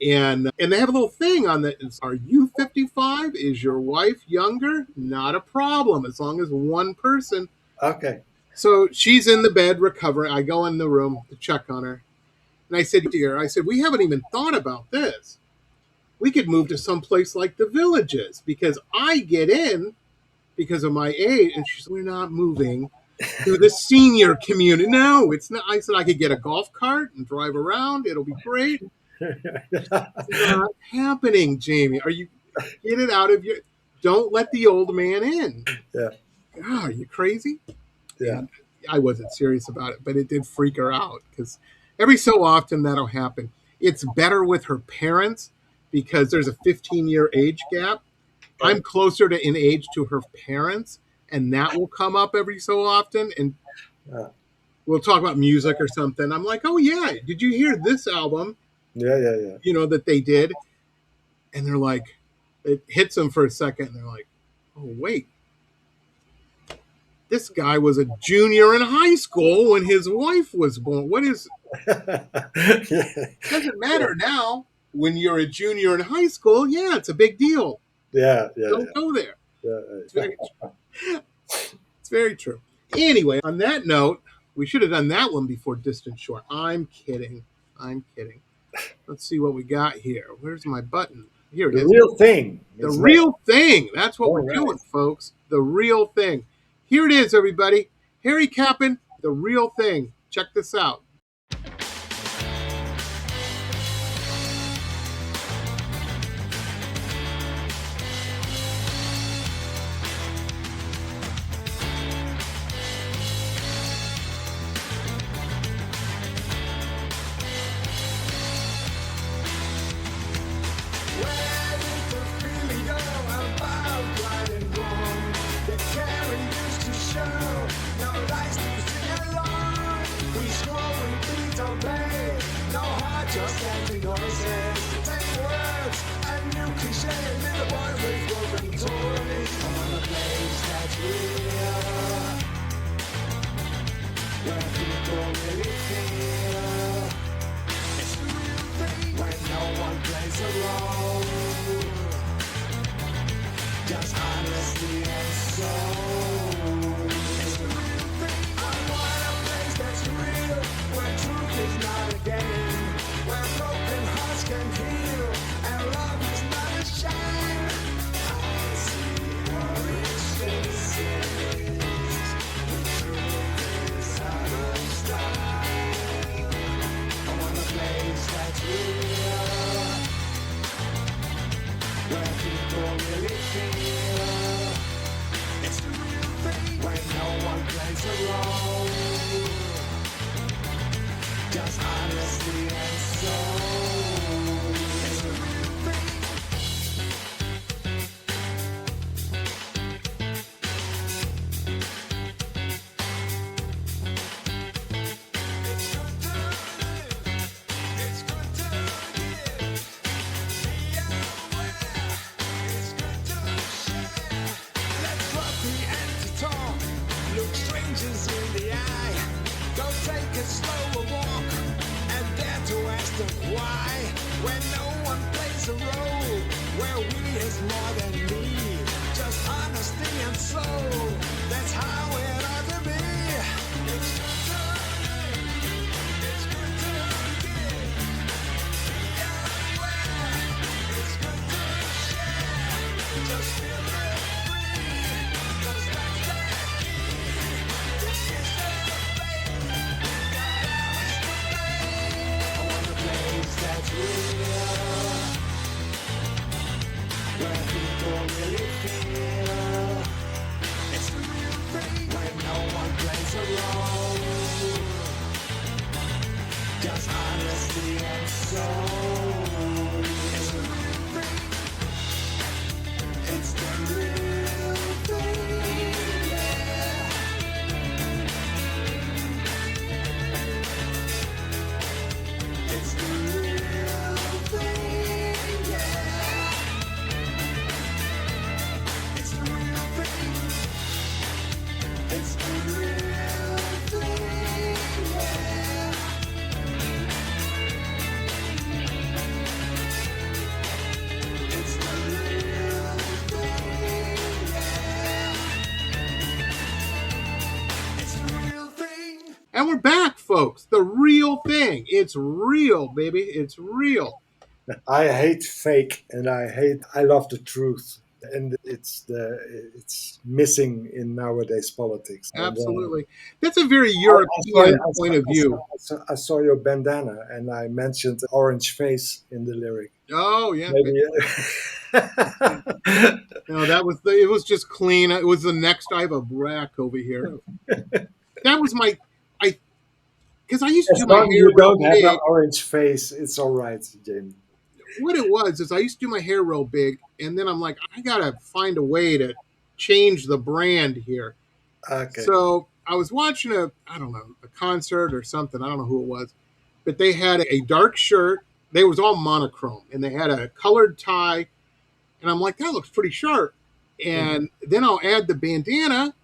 And they have a little thing on that. Are you 55? Is your wife younger? Not a problem as long as one person. Okay. So she's in the bed recovering. I go in the room to check on her. And I said, dear, we haven't even thought about this. We could move to some place like the Villages because I get in because of my age. And she said, we're not moving to the senior community. No, it's not. I said, I could get a golf cart and drive around. It'll be great. It's not happening, Jamie. Get it out of your, don't let the old man in. Yeah. God, are you crazy? Yeah. And I wasn't serious about it, but it did freak her out because every so often that'll happen. It's better with her parents because there's a 15-year age gap. I'm closer in age to her parents, and that will come up every so often. And Yeah. we'll talk about music or something. I'm like, oh, yeah, did you hear this album, Yeah. Yeah. that they did? And they're like, it hits them for a second. And they're like, oh, wait. This guy was a junior in high school when his wife was born. It doesn't matter now. When you're a junior in high school, yeah, it's a big deal. Yeah. Don't go there. Yeah. It's very true. It's very true. Anyway, on that note, we should have done that one before Distant Shore. I'm kidding. Let's see what we got here. Where's my button? Here it The is. real thing. The is real thing. That's what All we're right. doing, folks. The real thing. Here it is, everybody. Harry Kappen, The Real Thing. Check this out. really feel. It's the real thing when no one plays a role. Just honesty and soul. It's the real thing. It's good to live. It's good to give. Be aware. It's good to share. Let's drop the empty talk. Look strangers in the eye. Go take a slower walk and dare to ask them why. When no one plays a role, where we is more than me. Just honesty and soul. That's how it ought to be. It's good to live. It's good to give. Be aware. It's good to share. Just feel it free. 'Cause that's the key. This is the faith. Got ours to play. I want a place that's real, where people really feel. It's the real thing when no one plays a role. Just honesty and soul. It's the real thing. It's the real thing. Yeah. It's the real thing. Yeah. It's the real thing. It's the real thing. Yeah. It's the real thing. Yeah. It's the real thing. And we're back, folks. The real thing. It's real, baby. It's real. I hate fake, and I love the truth, and it's missing in nowadays politics. And, Absolutely. That's a very I European point of view. I saw your bandana, and I mentioned orange face in the lyric. Oh, yeah. Maybe. No, it was just clean. It was the next. I have a rack over here. That was because I used to As do my long as hair you don't real have big. an orange face, it's all right, Jamie. What it was is I used to do my hair real big, and then I'm like, I gotta find a way to change the brand here. Okay. So I was watching a concert or something. I don't know who it was, but they had a dark shirt. They was all monochrome, and they had a colored tie, and I'm like, that looks pretty sharp. And then I'll add the bandana,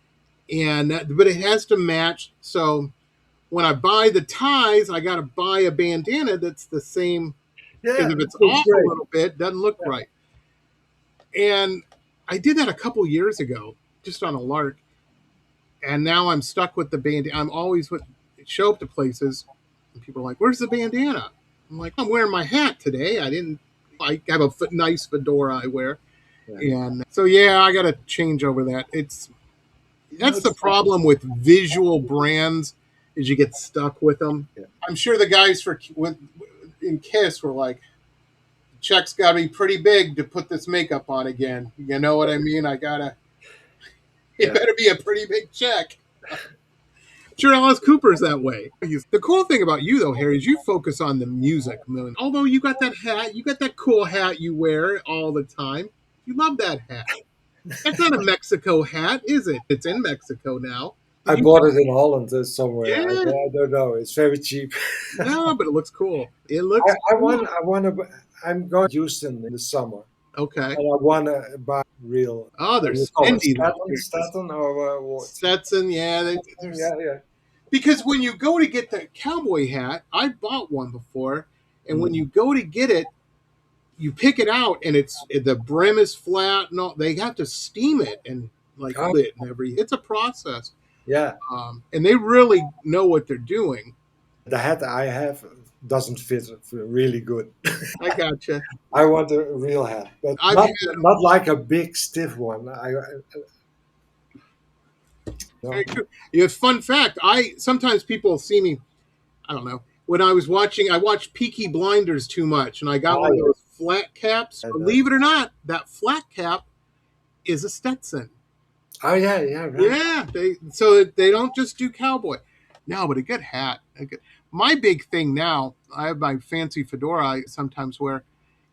but it has to match. So when I buy the ties, I got to buy a bandana that's the same. Yeah, Because if it's that's off great. a little bit, it doesn't look right. And I did that a couple years ago, just on a lark. And now I'm stuck with the bandana. I'm always show up to places, and people are like, "Where's the bandana?" I'm like, "I'm wearing my hat today. I have a nice fedora I wear." Yeah. And so, yeah, I got to change over that. That's the problem with visual brands, is you get stuck with them. Yeah. I'm sure the guys in Kiss were like, check's got to be pretty big to put this makeup on again. You know what I mean? It better be a pretty big check. Sure, Alice Cooper's that way. The cool thing about you, though, Harry, is you focus on the music. Although you got that hat, you got that cool hat you wear all the time. You love that hat. That's not a Mexico hat, is it? It's in Mexico now. I bought it in Holland somewhere. Yeah. I don't know. It's very cheap. No, but it looks cool. It looks cool. I'm going to Houston in the summer. Okay. And I want to buy real. Oh, there's spendy. Stetson or what? Stetson, yeah. Yeah. Because when you go to get the cowboy hat, I bought one before, and when you go to get it, you pick it out, and the brim is flat. No, they have to steam it and it and everything. It's a process. Yeah. And they really know what they're doing. The hat I have doesn't fit really good. I gotcha. I want a real hat, but not like a big stiff one. Very true. Fun fact, sometimes people see me, I don't know, when I watched Peaky Blinders too much, and I got one of those flat caps. And, Believe it or not, that flat cap is a Stetson. oh yeah, right. Yeah, they don't just do cowboy. No, but a good hat. My big thing now, I have my fancy fedora I sometimes wear,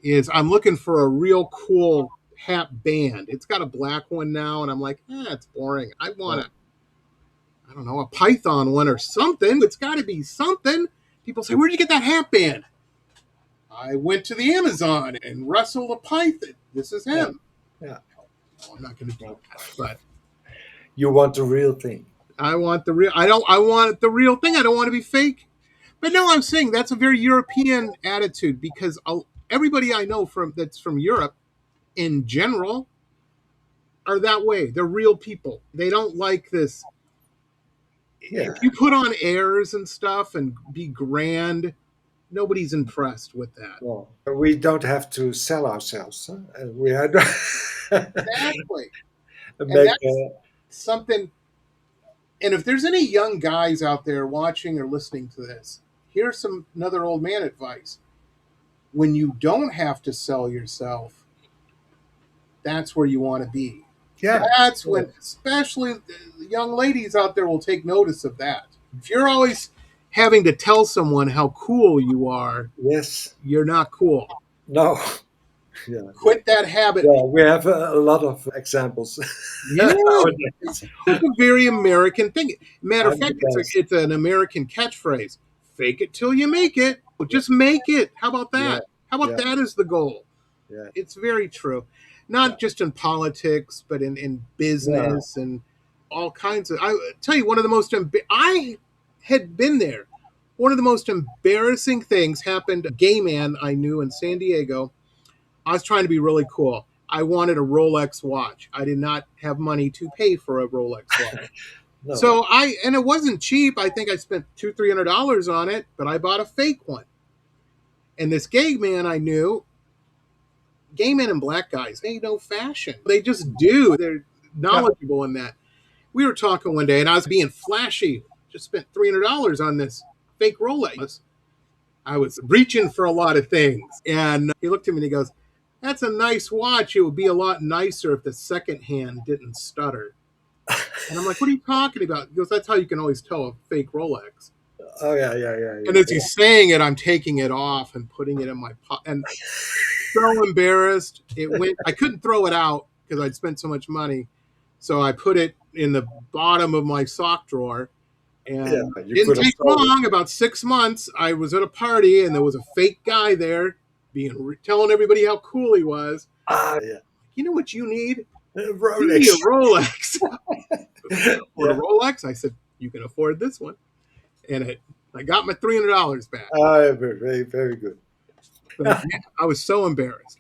is I'm looking for a real cool hat band. It's got a black one now, and I'm like, it's boring. I want I don't know, a Python one or something. It's got to be something. People say, where'd you get that hat band? I went to the Amazon and Russell the Python. This is him. Yeah. No, I'm not going to do that, but You want the real thing. I want the real. I want the real thing. I don't want to be fake. But no, I'm saying that's a very European attitude because everybody I know that's from Europe, in general, are that way. They're real people. They don't like this. Yeah. If you put on airs and stuff and be grand, nobody's impressed with that. Well, we don't have to sell ourselves. Huh? We had Exactly. And make that's something. And if there's any young guys out there watching or listening to this, here's another old man advice. When you don't have to sell yourself, that's where you want to be. yeah. That's when, especially the young ladies out there will take notice of that. If you're always having to tell someone how cool you are, Yes. you're not cool. No. Yeah. Quit that habit. Yeah, we have a lot of examples. Yeah. Nowadays. It's a very American thing. Matter of I'm fact, the best. it's an American catchphrase. Fake it till you make it. Just make it. How about that? Yeah. How about Yeah. that as the goal? Yeah. It's very true. Not just in politics, but in business and all kinds of. I tell you, one of the most I had been there. One of the most embarrassing things happened. A gay man I knew in San Diego. I was trying to be really cool. I wanted a Rolex watch. I did not have money to pay for a Rolex watch. No. So and it wasn't cheap. I think I spent $200-300 on it, but I bought a fake one. And this gay man I knew, gay men and black guys, they know fashion. They just do. They're knowledgeable in that. We were talking one day, and I was being flashy. Just spent $300 on this fake Rolex. I was reaching for a lot of things. And he looked at me and he goes, that's a nice watch. It would be a lot nicer if the second hand didn't stutter. And I'm like, what are you talking about? He goes, that's how you can always tell a fake Rolex. Oh yeah. And as he's saying it, I'm taking it off and putting it in my pocket. And so embarrassed. I couldn't throw it out because I'd spent so much money. So I put it in the bottom of my sock drawer. And it didn't take long, about 6 months. I was at a party and there was a fake guy there telling everybody how cool he was. Yeah. You know what you need? Rolex. You need a Rolex. For a Rolex, I said, you can afford this one. And I got my $300 back. Very, very good. But I was so embarrassed.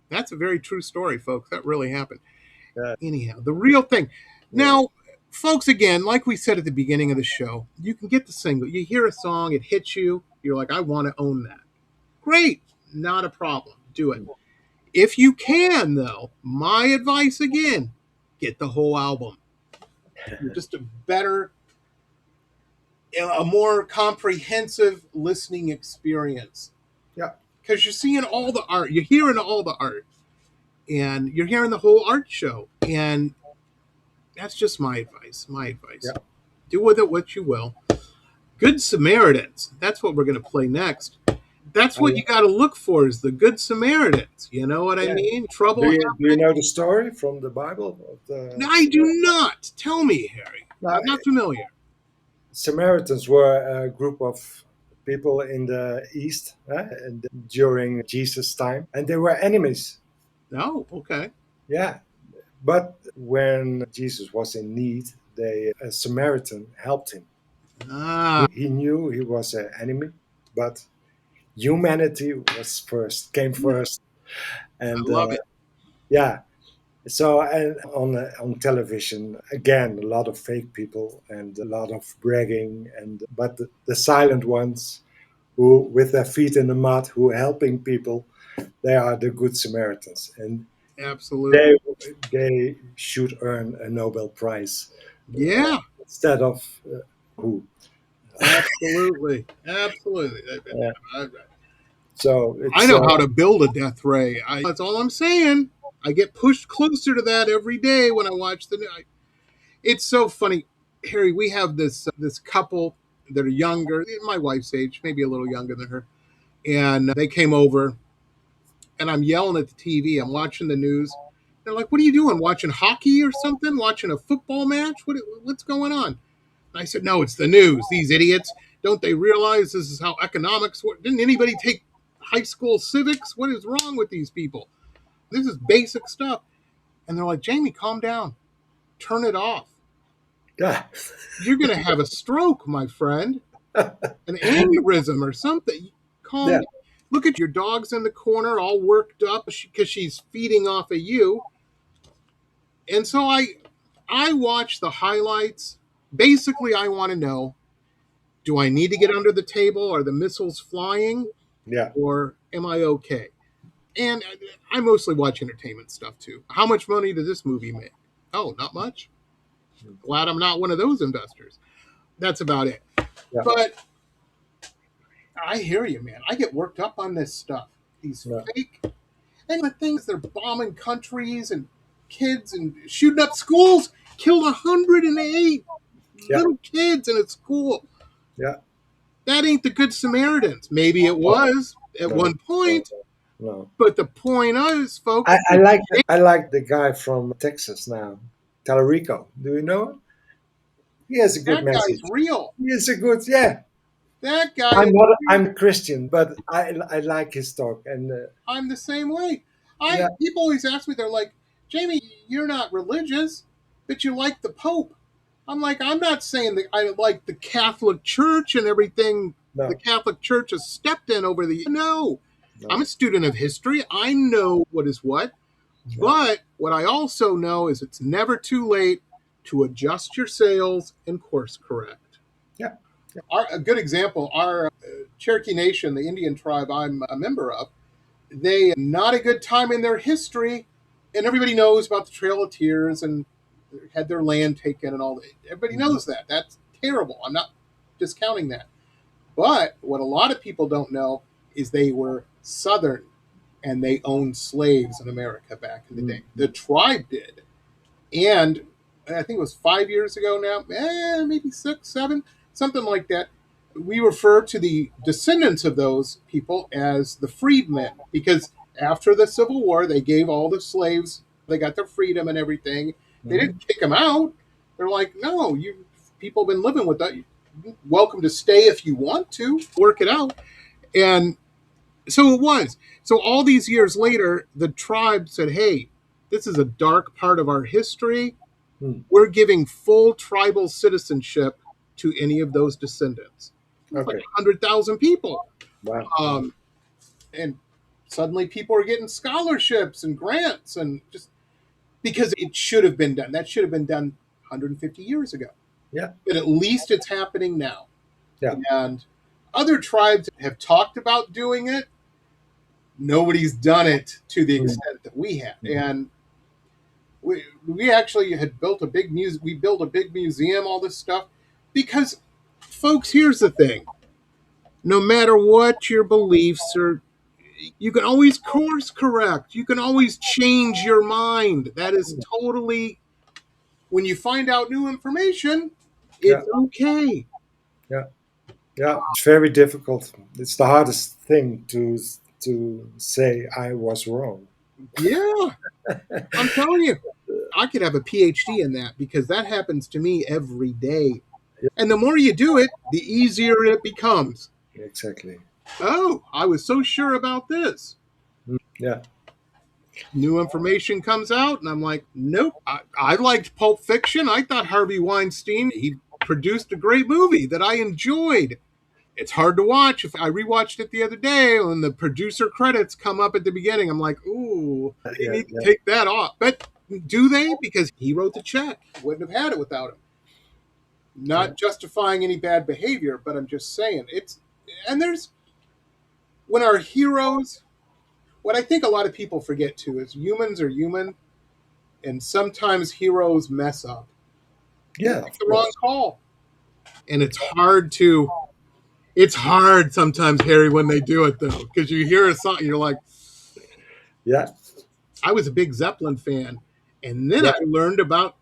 That's a very true story, folks. That really happened. Yeah. Anyhow, the real thing. Now, folks, again, like we said at the beginning of the show, you can get the single. You hear a song, it hits you. You're like, I want to own that. Great. Not a problem. Do it. If you can, though, my advice again, get the whole album. You're just a more comprehensive listening experience. Yeah. Because you're seeing all the art. You're hearing all the art. And you're hearing the whole art show. And that's just my advice. Yeah. Do with it what you will. Good Samaritans. That's what we're going to play next. That's what you got to look for is the Good Samaritans. You know what I mean? Trouble. Do you know the story from the Bible? No, I do not. Tell me, Harry. I'm not familiar. Samaritans were a group of people in the East and during Jesus' time, and they were enemies. Oh, okay. Yeah. But when Jesus was in need, a Samaritan helped him. He knew he was an enemy, but humanity came first. And I love it. Yeah. So and on television, again, a lot of fake people and a lot of bragging, but the silent ones who, with their feet in the mud, who are helping people, they are the good Samaritans. And absolutely, they should earn a Nobel Prize. Yeah. Instead of who? Absolutely. Yeah. So I it's know how to build a death ray. That's all I'm saying. I get pushed closer to that every day when I watch it's so funny, Harry. We have this couple that are younger, my wife's age, maybe a little younger than her, and they came over, and I'm yelling at the TV. I'm watching the news. They're like, "What are you doing? Watching hockey or something? Watching a football match? What's going on?" And I said, "No, it's the news. These idiots, don't they realize this is how economics work? Didn't anybody take high school civics? What is wrong with these people? This is basic stuff." And they're like, "Jamie, calm down. Turn it off. yeah, You're going to have a stroke, my friend, an aneurysm or something. Calm yeah, down. Look at your dog's in the corner all worked up because she's feeding off of you." And so I watch the highlights. Basically, I want to know, do I need to get under the table? Are the missiles flying? yeah, Or am I okay? And I mostly watch entertainment stuff too. How much money does this movie make? Oh, not much. Glad I'm not one of those investors. That's about it. yeah, But I hear you, man. I get worked up on this stuff. These yeah, fake and the things they're bombing countries and kids and shooting up schools. Killed 108 yeah, little kids in a school. yeah. That ain't the Good Samaritans. Maybe it was at No, one no, point, no. but the point is, folks, I like the guy from Texas now, Talarico. Do you know him? He has a good that guy's message. real. He is a good, yeah. That guy I'm is not. real. I'm Christian, but I like his talk, and I'm the same way. yeah, People always ask me, they're like, "Jamie, you're not religious, but you like the Pope." I'm like, I'm not saying that I like the Catholic Church and everything the no, Catholic Church has stepped in over the. No, I'm no, a student of history. I know what is what. yeah, But what I also know is it's never too late to adjust your sails and course correct. yeah, A good example, our Cherokee Nation, the Indian tribe I'm a member of, they not a good time in their history, and everybody knows about the Trail of Tears and had their land taken and all that. Everybody mhm, knows that. That's terrible. I'm not discounting that. But what a lot of people don't know is they were Southern and they owned slaves in America back in the day. mhm, The tribe did. And I think it was 5 years ago now, maybe 6, 7, something like that. We refer to the descendants of those people as the freedmen because after the Civil War, they gave all the slaves, they got their freedom and everything. They mhm, didn't kick them out. They're like, no, you people have been living with that. You're welcome to stay if you want to, work it out. And so it was. So all these years later, the tribe said, hey, this is a dark part of our history. mhm. We're giving full tribal citizenship to any of those descendants. It was like Okay. 100,000 people. Wow. Um, and suddenly people are getting scholarships and grants and just because it should have been done. That should have been done 150 years ago. Yeah. But at least it's happening now. Yeah. And other tribes have talked about doing it. Nobody's done it to the Mhm, extent that we have. mhm. And we actually had built a big museum. We built a big museum, all this stuff, because, folks, here's the thing: no matter what your beliefs are, you can always course correct. You can always change your mind. That is totally when you find out new information. Yeah. It's okay. Yeah. Yeah. It's very difficult. It's the hardest thing to say I was wrong. Yeah, I'm telling you, I could have a PhD in that because that happens to me every day. And the more you do it, the easier it becomes. Exactly. Oh, I was so sure about this. Yeah. New information comes out, and I'm like, nope. I liked Pulp Fiction. I thought Harvey Weinstein, he produced a great movie that I enjoyed. It's hard to watch. If I rewatched it the other day, when the producer credits come up at the beginning, I'm like, ooh, they Yeah. need to Yeah. take that off. But do they? Because he wrote the check. Wouldn't have had it without him. Yeah. Not justifying any bad behavior, but I'm just saying and there's when our heroes, what I think a lot of people forget too is humans are human, and sometimes heroes mess up. They Yeah. make Of the wrong course. call, and it's hard to It's hard sometimes, Harry, when they do it though, because you hear a song and you're like, Yeah, I was a big Zeppelin fan, and then yeah. I learned about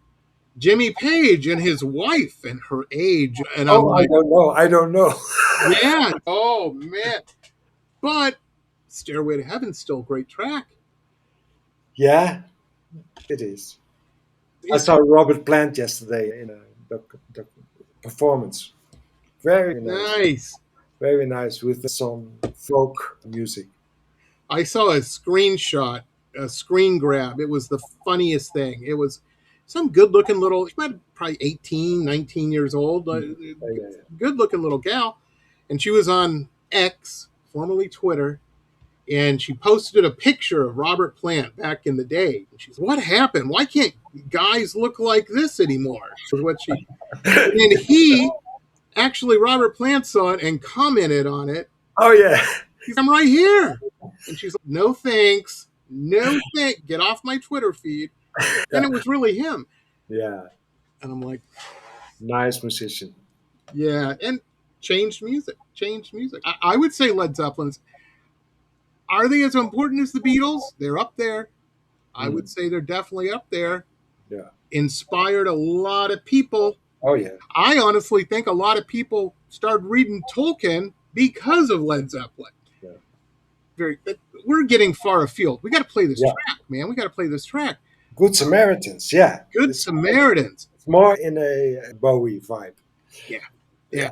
Jimmy Page and his wife and her age, and I'm Oh, I like, don't know. I don't know. yeah, oh man. But Stairway to Heaven's still a great track. Yeah, it is. I It's saw Robert Plant yesterday in a performance. Very nice. nice. Very nice with some folk music. I saw a screenshot, a screen grab. It was the funniest thing. It was some good looking little, she might have probably 18, 19 years old, Yeah. good looking little gal. And she was on X, formerly Twitter, and she posted a picture of Robert Plant back in the day. And she's, what happened? Why can't guys look like this anymore? Was what she, and then he, actually, Robert Plant saw it and commented on it. Oh yeah. He's, I'm right here. And she's like, no thanks. No thanks. Get off my Twitter feed. And it was really him. Yeah. And I'm like, Nice musician. yeah. And changed music. Changed music. I would say Led Zeppelin's, are they as important as the Beatles? They're up there. I would say they're definitely up there. Yeah. Inspired a lot of people. Oh yeah. I honestly think a lot of people started reading Tolkien because of Led Zeppelin. Yeah. We're getting far afield. We got to play this Yeah. track, man. We got to play this track. Good Samaritans. Yeah. Good Samaritans. It's more in a Bowie vibe. Yeah.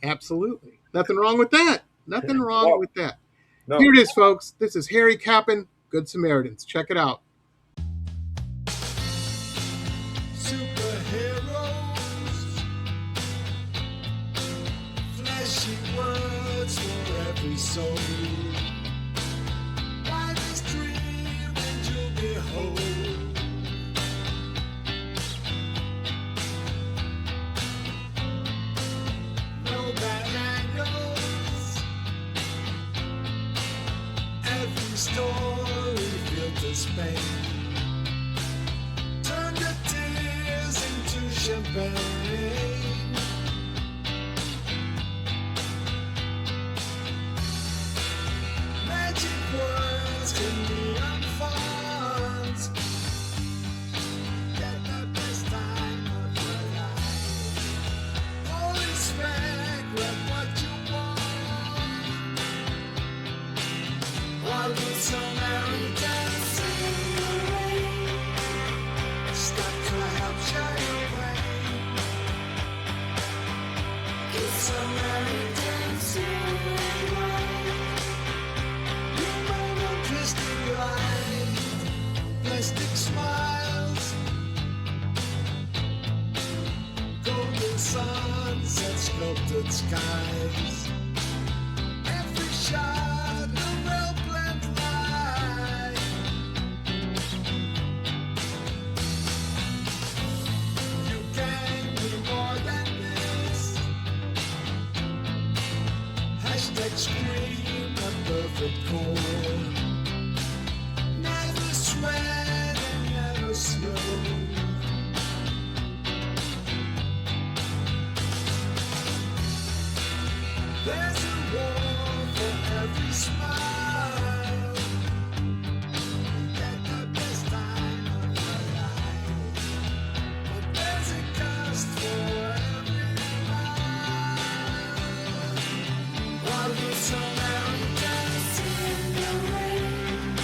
Absolutely. Nothing wrong with that. Nothing wrong No. with that. No. Here it is, folks. This is Harry Kappen, Good Samaritans. Check it out. Superheroes, flashy words for every soul. Widest dream and you'll behold. No bad angles, every story filters pain. Turn your tears into champagne. Magic words can be unfold. Get the best time of your life. All is fair, grab what you want. While good Samaritans in the rain, stop to help share your pain. Good Samaritans in the rain. You may know twisted light, plastic smiles, golden sunsets, sculpted skies. Every shot a well-planned lie. You can be more than this. Hashtag scream a perfect chord. Never sweat and never slow. There's a war for every smile. Get the best time of your life. But there's a cost for every mile. While good Samaritans in the rain,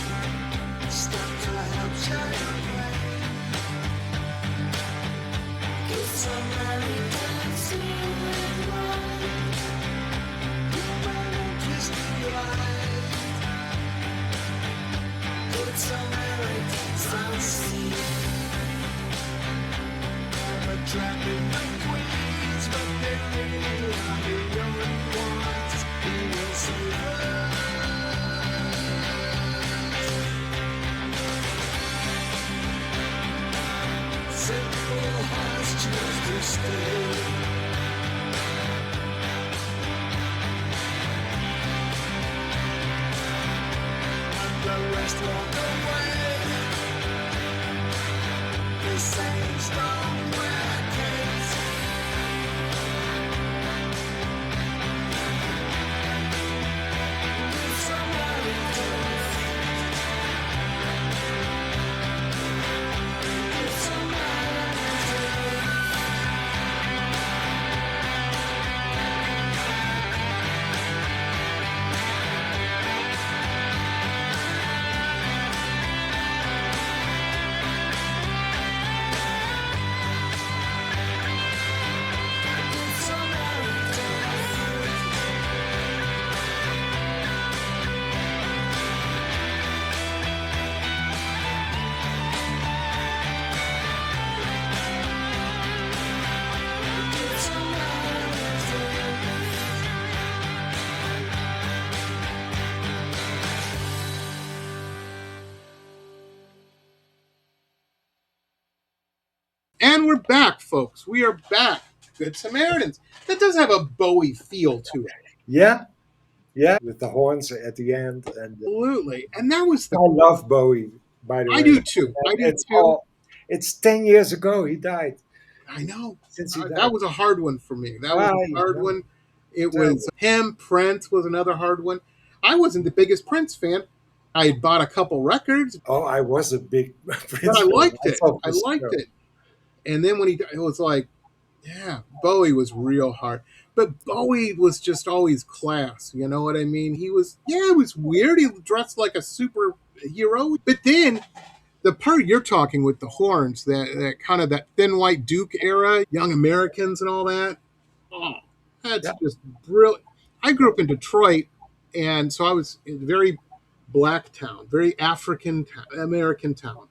stop to help share your pain. Good Samaritans in the rain. Good Samaritans on sea. Never trapping the queens, but they really are the only ones who will save us. Simple hearts choose to stay. The rest walk away. The saints don't wear capes. And we're back, folks. We are back. Good Samaritans. That does have a Bowie feel to it. Yeah, yeah, with the horns at the end, and Absolutely. And that was I the. love Bowie. By the I way, do too. I do it's too. all. It's 10 years ago he died. I know. Since he That died, was a hard one for me. That was a I hard know. one. It was Terrible. him. Prince was another hard one. I wasn't the biggest Prince fan. I had bought a couple records, Oh, I was a big but Prince I fan. liked I it. saw I this liked show. it. And then when he died, it was like, yeah, Bowie was real hard. But Bowie was just always class. You know what I mean? He was, yeah, it was weird. He dressed like a superhero. But then the part you're talking with the horns, that kind of that thin white Duke era, Young Americans and all that. Oh, that's Yeah, just brilliant. I grew up in Detroit, and so I was in a very black town, very African American town.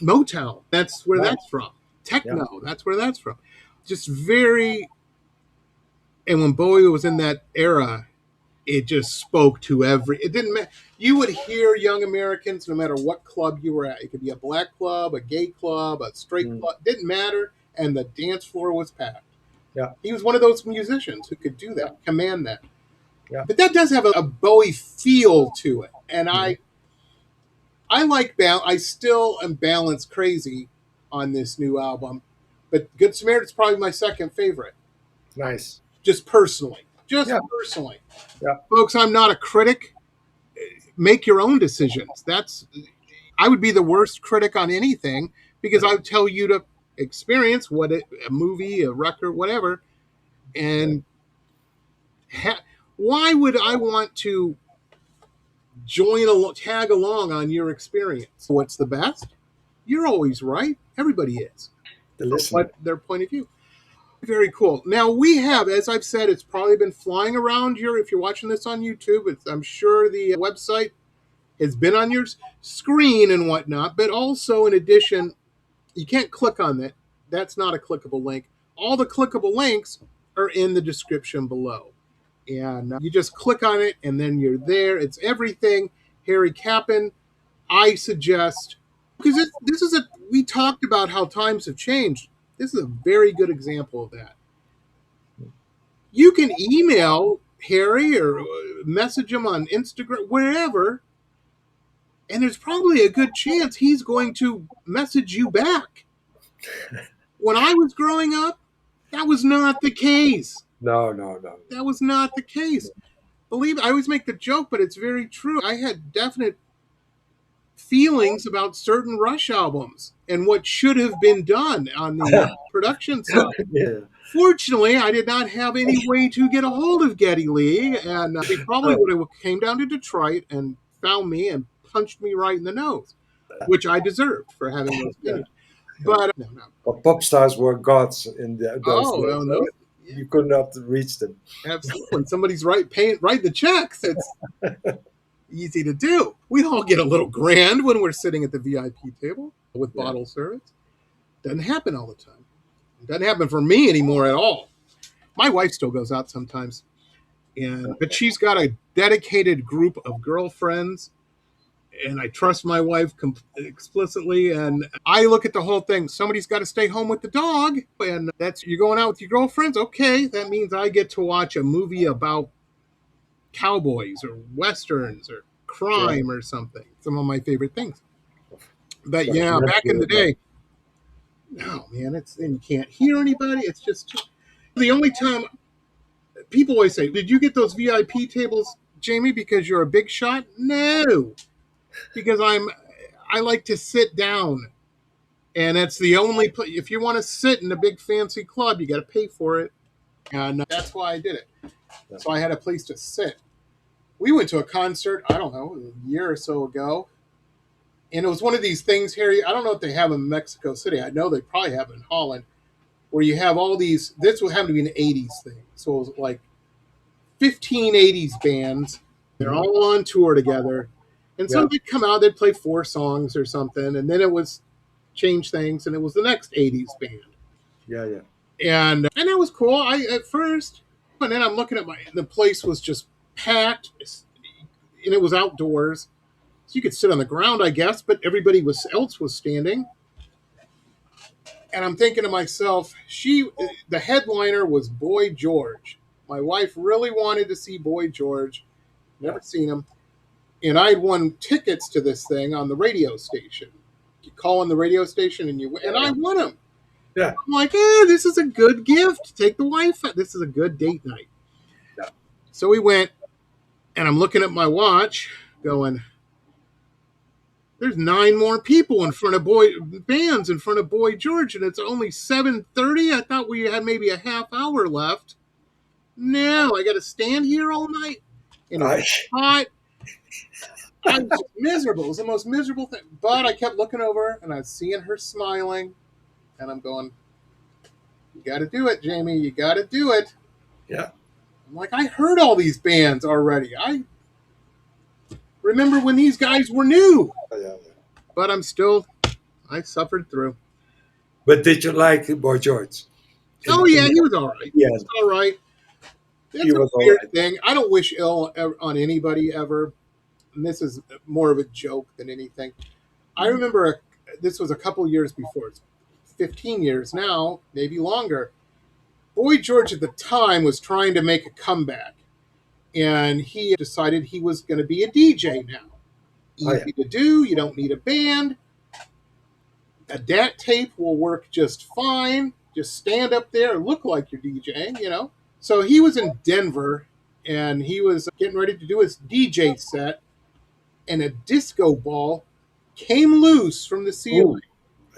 Motown, that's where nice. that's from. Yeah, Techno, that's where that's from. Just very, and when Bowie was in that era, it just spoke to every. It didn't matter. You would hear Young Americans no matter what club you were at. It could be a black club, a gay club, a straight mm, club. Didn't matter, and the dance floor was packed. yeah, He was one of those musicians who could do yeah, that, command that. yeah. But that does have a Bowie feel to it, and Mhm. I like I still am balance crazy on this new album, but Good Samaritan's probably my second favorite, Nice. just personally. Just Yeah, personally, yeah, folks. I'm not a critic. Make your own decisions. That's I would be the worst critic on anything because I would tell you to experience a movie, a record, whatever, yeah. and why would I want to tag along on your experience? What's the best? You're always right. Everybody is The from listener. what their point of view. Very cool. Now we have, as I've said, it's probably been flying around your. If you're watching this on YouTube, I'm sure the website has been on your screen and whatnot. But also, in addition, you can't click on that. That's not a clickable link. All the clickable links are in the description below. And you just click on it and then you're there. It's everything. Harry Kappen, I suggest, because this is we talked about how times have changed. This is a very good example of that. You can email Harry or message him on Instagram, wherever, and there's probably a good chance he's going to message you back. When I was growing up, that was not the case. No, no, no. That was not the case. Believe I always make the joke, but it's very true. I had definite feelings about certain Rush albums and what should have been done on the production side. Yeah. Fortunately, I did not have any way to get a hold of Geddy Lee, and he probably would have came down to Detroit and found me and punched me right in the nose, which I deserved for having those Yeah. opinions. But no, no. But pop stars were gods in those Oh, days. well, no. You could not reach them. Absolutely. When somebody's writing the checks, it's easy to do. We all get a little grand when we're sitting at the VIP table with Yeah. bottle service. Doesn't happen all the time. It doesn't happen for me anymore at all. My wife still goes out sometimes, but she's got a dedicated group of girlfriends, and I trust my wife explicitly. And I look at the whole thing. Somebody's got to stay home with the dog, and that's you're going out with your girlfriends. Okay, that means I get to watch a movie about cowboys or westerns or crime or something. Some of my favorite things. But yeah, back in the day, no man, it's and you can't hear anybody. It's just the only time people always say, "Did you get those VIP tables, Jamie, because you're a big shot?" No, because I like to sit down, and that's the only place. If you want to sit in a big fancy club, you got to pay for it, and that's why I did it. So I had a place to sit. We went to a concert, I don't know, a year or so ago. And it was one of these things, Harry. I don't know if they have in Mexico City. I know they probably have in Holland, where you have all these. This would have to be an 80s thing. So it was like 15 80s bands. They're all on tour together. And so Yeah. they'd come out, they'd play 4 songs or something. And then it was change things, and it was the next 80s band. Yeah, yeah. And that was cool. I at first, and then I'm looking at the place was just packed, and it was outdoors. So you could sit on the ground, I guess, but everybody else was standing. And I'm thinking to myself, the headliner was Boy George. My wife really wanted to see Boy George. Never seen him. And I had won tickets to this thing on the radio station. You call on the radio station and I won them. Yeah. I'm like, this is a good gift. Take the wife. This is a good date night. Yeah. So we went, and I'm looking at my watch, going, there's 9 more people in front of bands in front of Boy George, and it's only 7:30. I thought we had maybe a half hour left. No, I got to stand here all night. And it was hot. I was just miserable. It was the most miserable thing. But I kept looking over, and I was seeing her smiling, and I'm going, you got to do it, Jamie. You got to do it. Yeah. I'm like, I heard all these bands already. I remember when these guys were new. Yeah. But I suffered through. But did you like Boy George? Oh, yeah, he was all right. Yeah. He was all right. That's a weird thing. I don't wish ill on anybody ever. And this is more of a joke than anything. I remember this was a couple years before. It's 15 years now, maybe longer. Boy George at the time was trying to make a comeback. And he decided he was going to be a DJ now. Easy to do. You don't need a band. A DAT tape will work just fine. Just stand up there and look like you're DJing, you know. So he was in Denver, and he was getting ready to do his DJ set, and a disco ball came loose from the ceiling.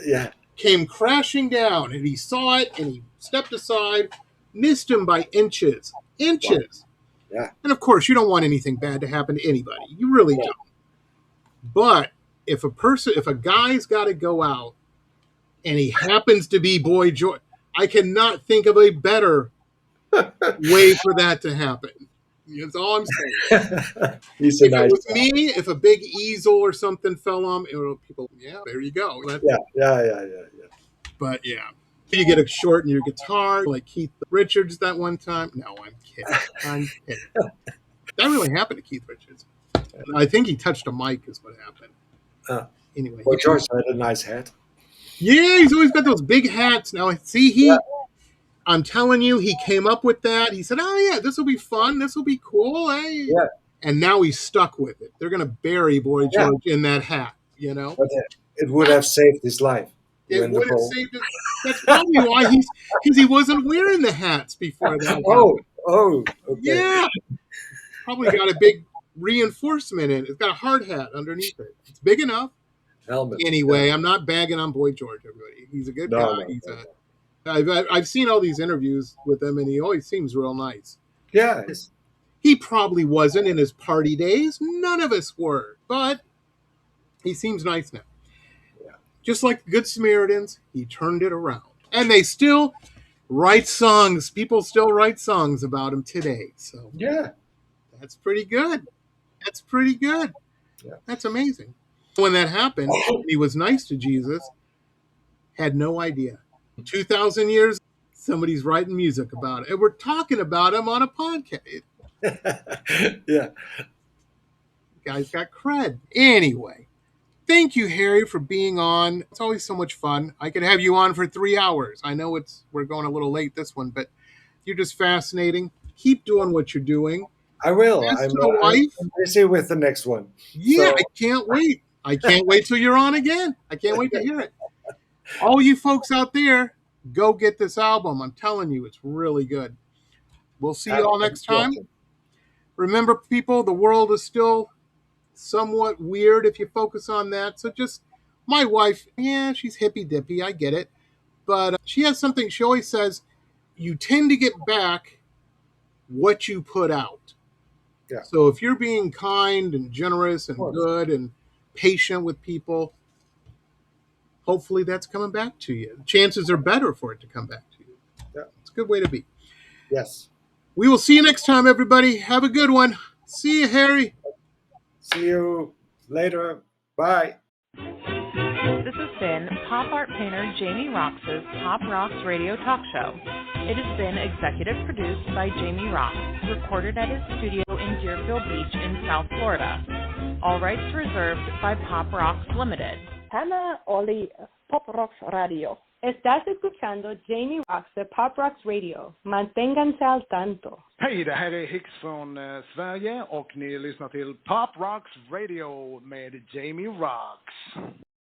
Ooh. Yeah. Came crashing down, and he saw it, and he stepped aside, missed him by inches. Inches. Wow. Yeah. And of course, you don't want anything bad to happen to anybody. You really don't. But if a guy's got to go out and he happens to be Boy George, I cannot think of a better way for that to happen. That's all I'm saying. If it was me, if a big easel or something fell on people, there you go. Yeah. But yeah, you get a short in your guitar like Keith Richards that one time. No, I'm kidding. That really happened to Keith Richards. I think he touched a mic is what happened. Anyway. Boy George had a nice hat. Yeah, he's always got those big hats. Now, see, I'm telling you, he came up with that. He said, oh, yeah, this will be fun. This will be cool. Hey. Yeah. And now he's stuck with it. They're going to bury Boy George in that hat, you know? But it would have saved his life. It would have saved his. That's probably why because he wasn't wearing the hats before that. Okay. Yeah. Probably got a big reinforcement in it. It's got a hard hat underneath it. It's big enough. Helmet. Anyway, I'm not bagging on Boy George, everybody. He's a good guy. I've seen all these interviews with him, and he always seems real nice. Yeah. He probably wasn't in his party days. None of us were. But he seems nice now. Yeah. Just like the Good Samaritans, he turned it around. And they still write songs. People still write songs about him today. So yeah. That's pretty good. Yeah. That's amazing. When that happened, he was nice to Jesus, had no idea. 2,000 years, somebody's writing music about it. And we're talking about him on a podcast. Yeah. Guy's got cred. Anyway, thank you, Harry, for being on. It's always so much fun. I could have you on for 3 hours. I know we're going a little late this one, but you're just fascinating. Keep doing what you're doing. I will. I'm busy with the next one. Yeah, so. I can't wait. I can't wait till you're on again. I can't wait to hear it. All you folks out there, go get this album. I'm telling you, it's really good. We'll see you all next time. Remember, people, the world is still somewhat weird if you focus on that. So just, my wife, she's hippy-dippy. I get it. But she has something, she always says, you tend to get back what you put out. Yeah. So if you're being kind and generous and good and patient with people, hopefully that's coming back to you. Chances are better for it to come back to you. Yeah. It's a good way to be. Yes. We will see you next time, everybody. Have a good one. See you, Harry. See you later. Bye. This has been pop art painter Jamie Roxx's Pop Roxx Radio Talk Show. It has been executive produced by Jamie Roxx, recorded at his studio in Deerfield Beach in South Florida. All rights reserved by Pop Roxx Limited. Tana Oli Pop Roxx Radio. Estás escuchando Jamie Roxx de Pop Roxx Radio. Manténganse al tanto. Hej, det här är Hicks från Sverige och ni lyssnar till Pop Roxx Radio med Jamie Roxx.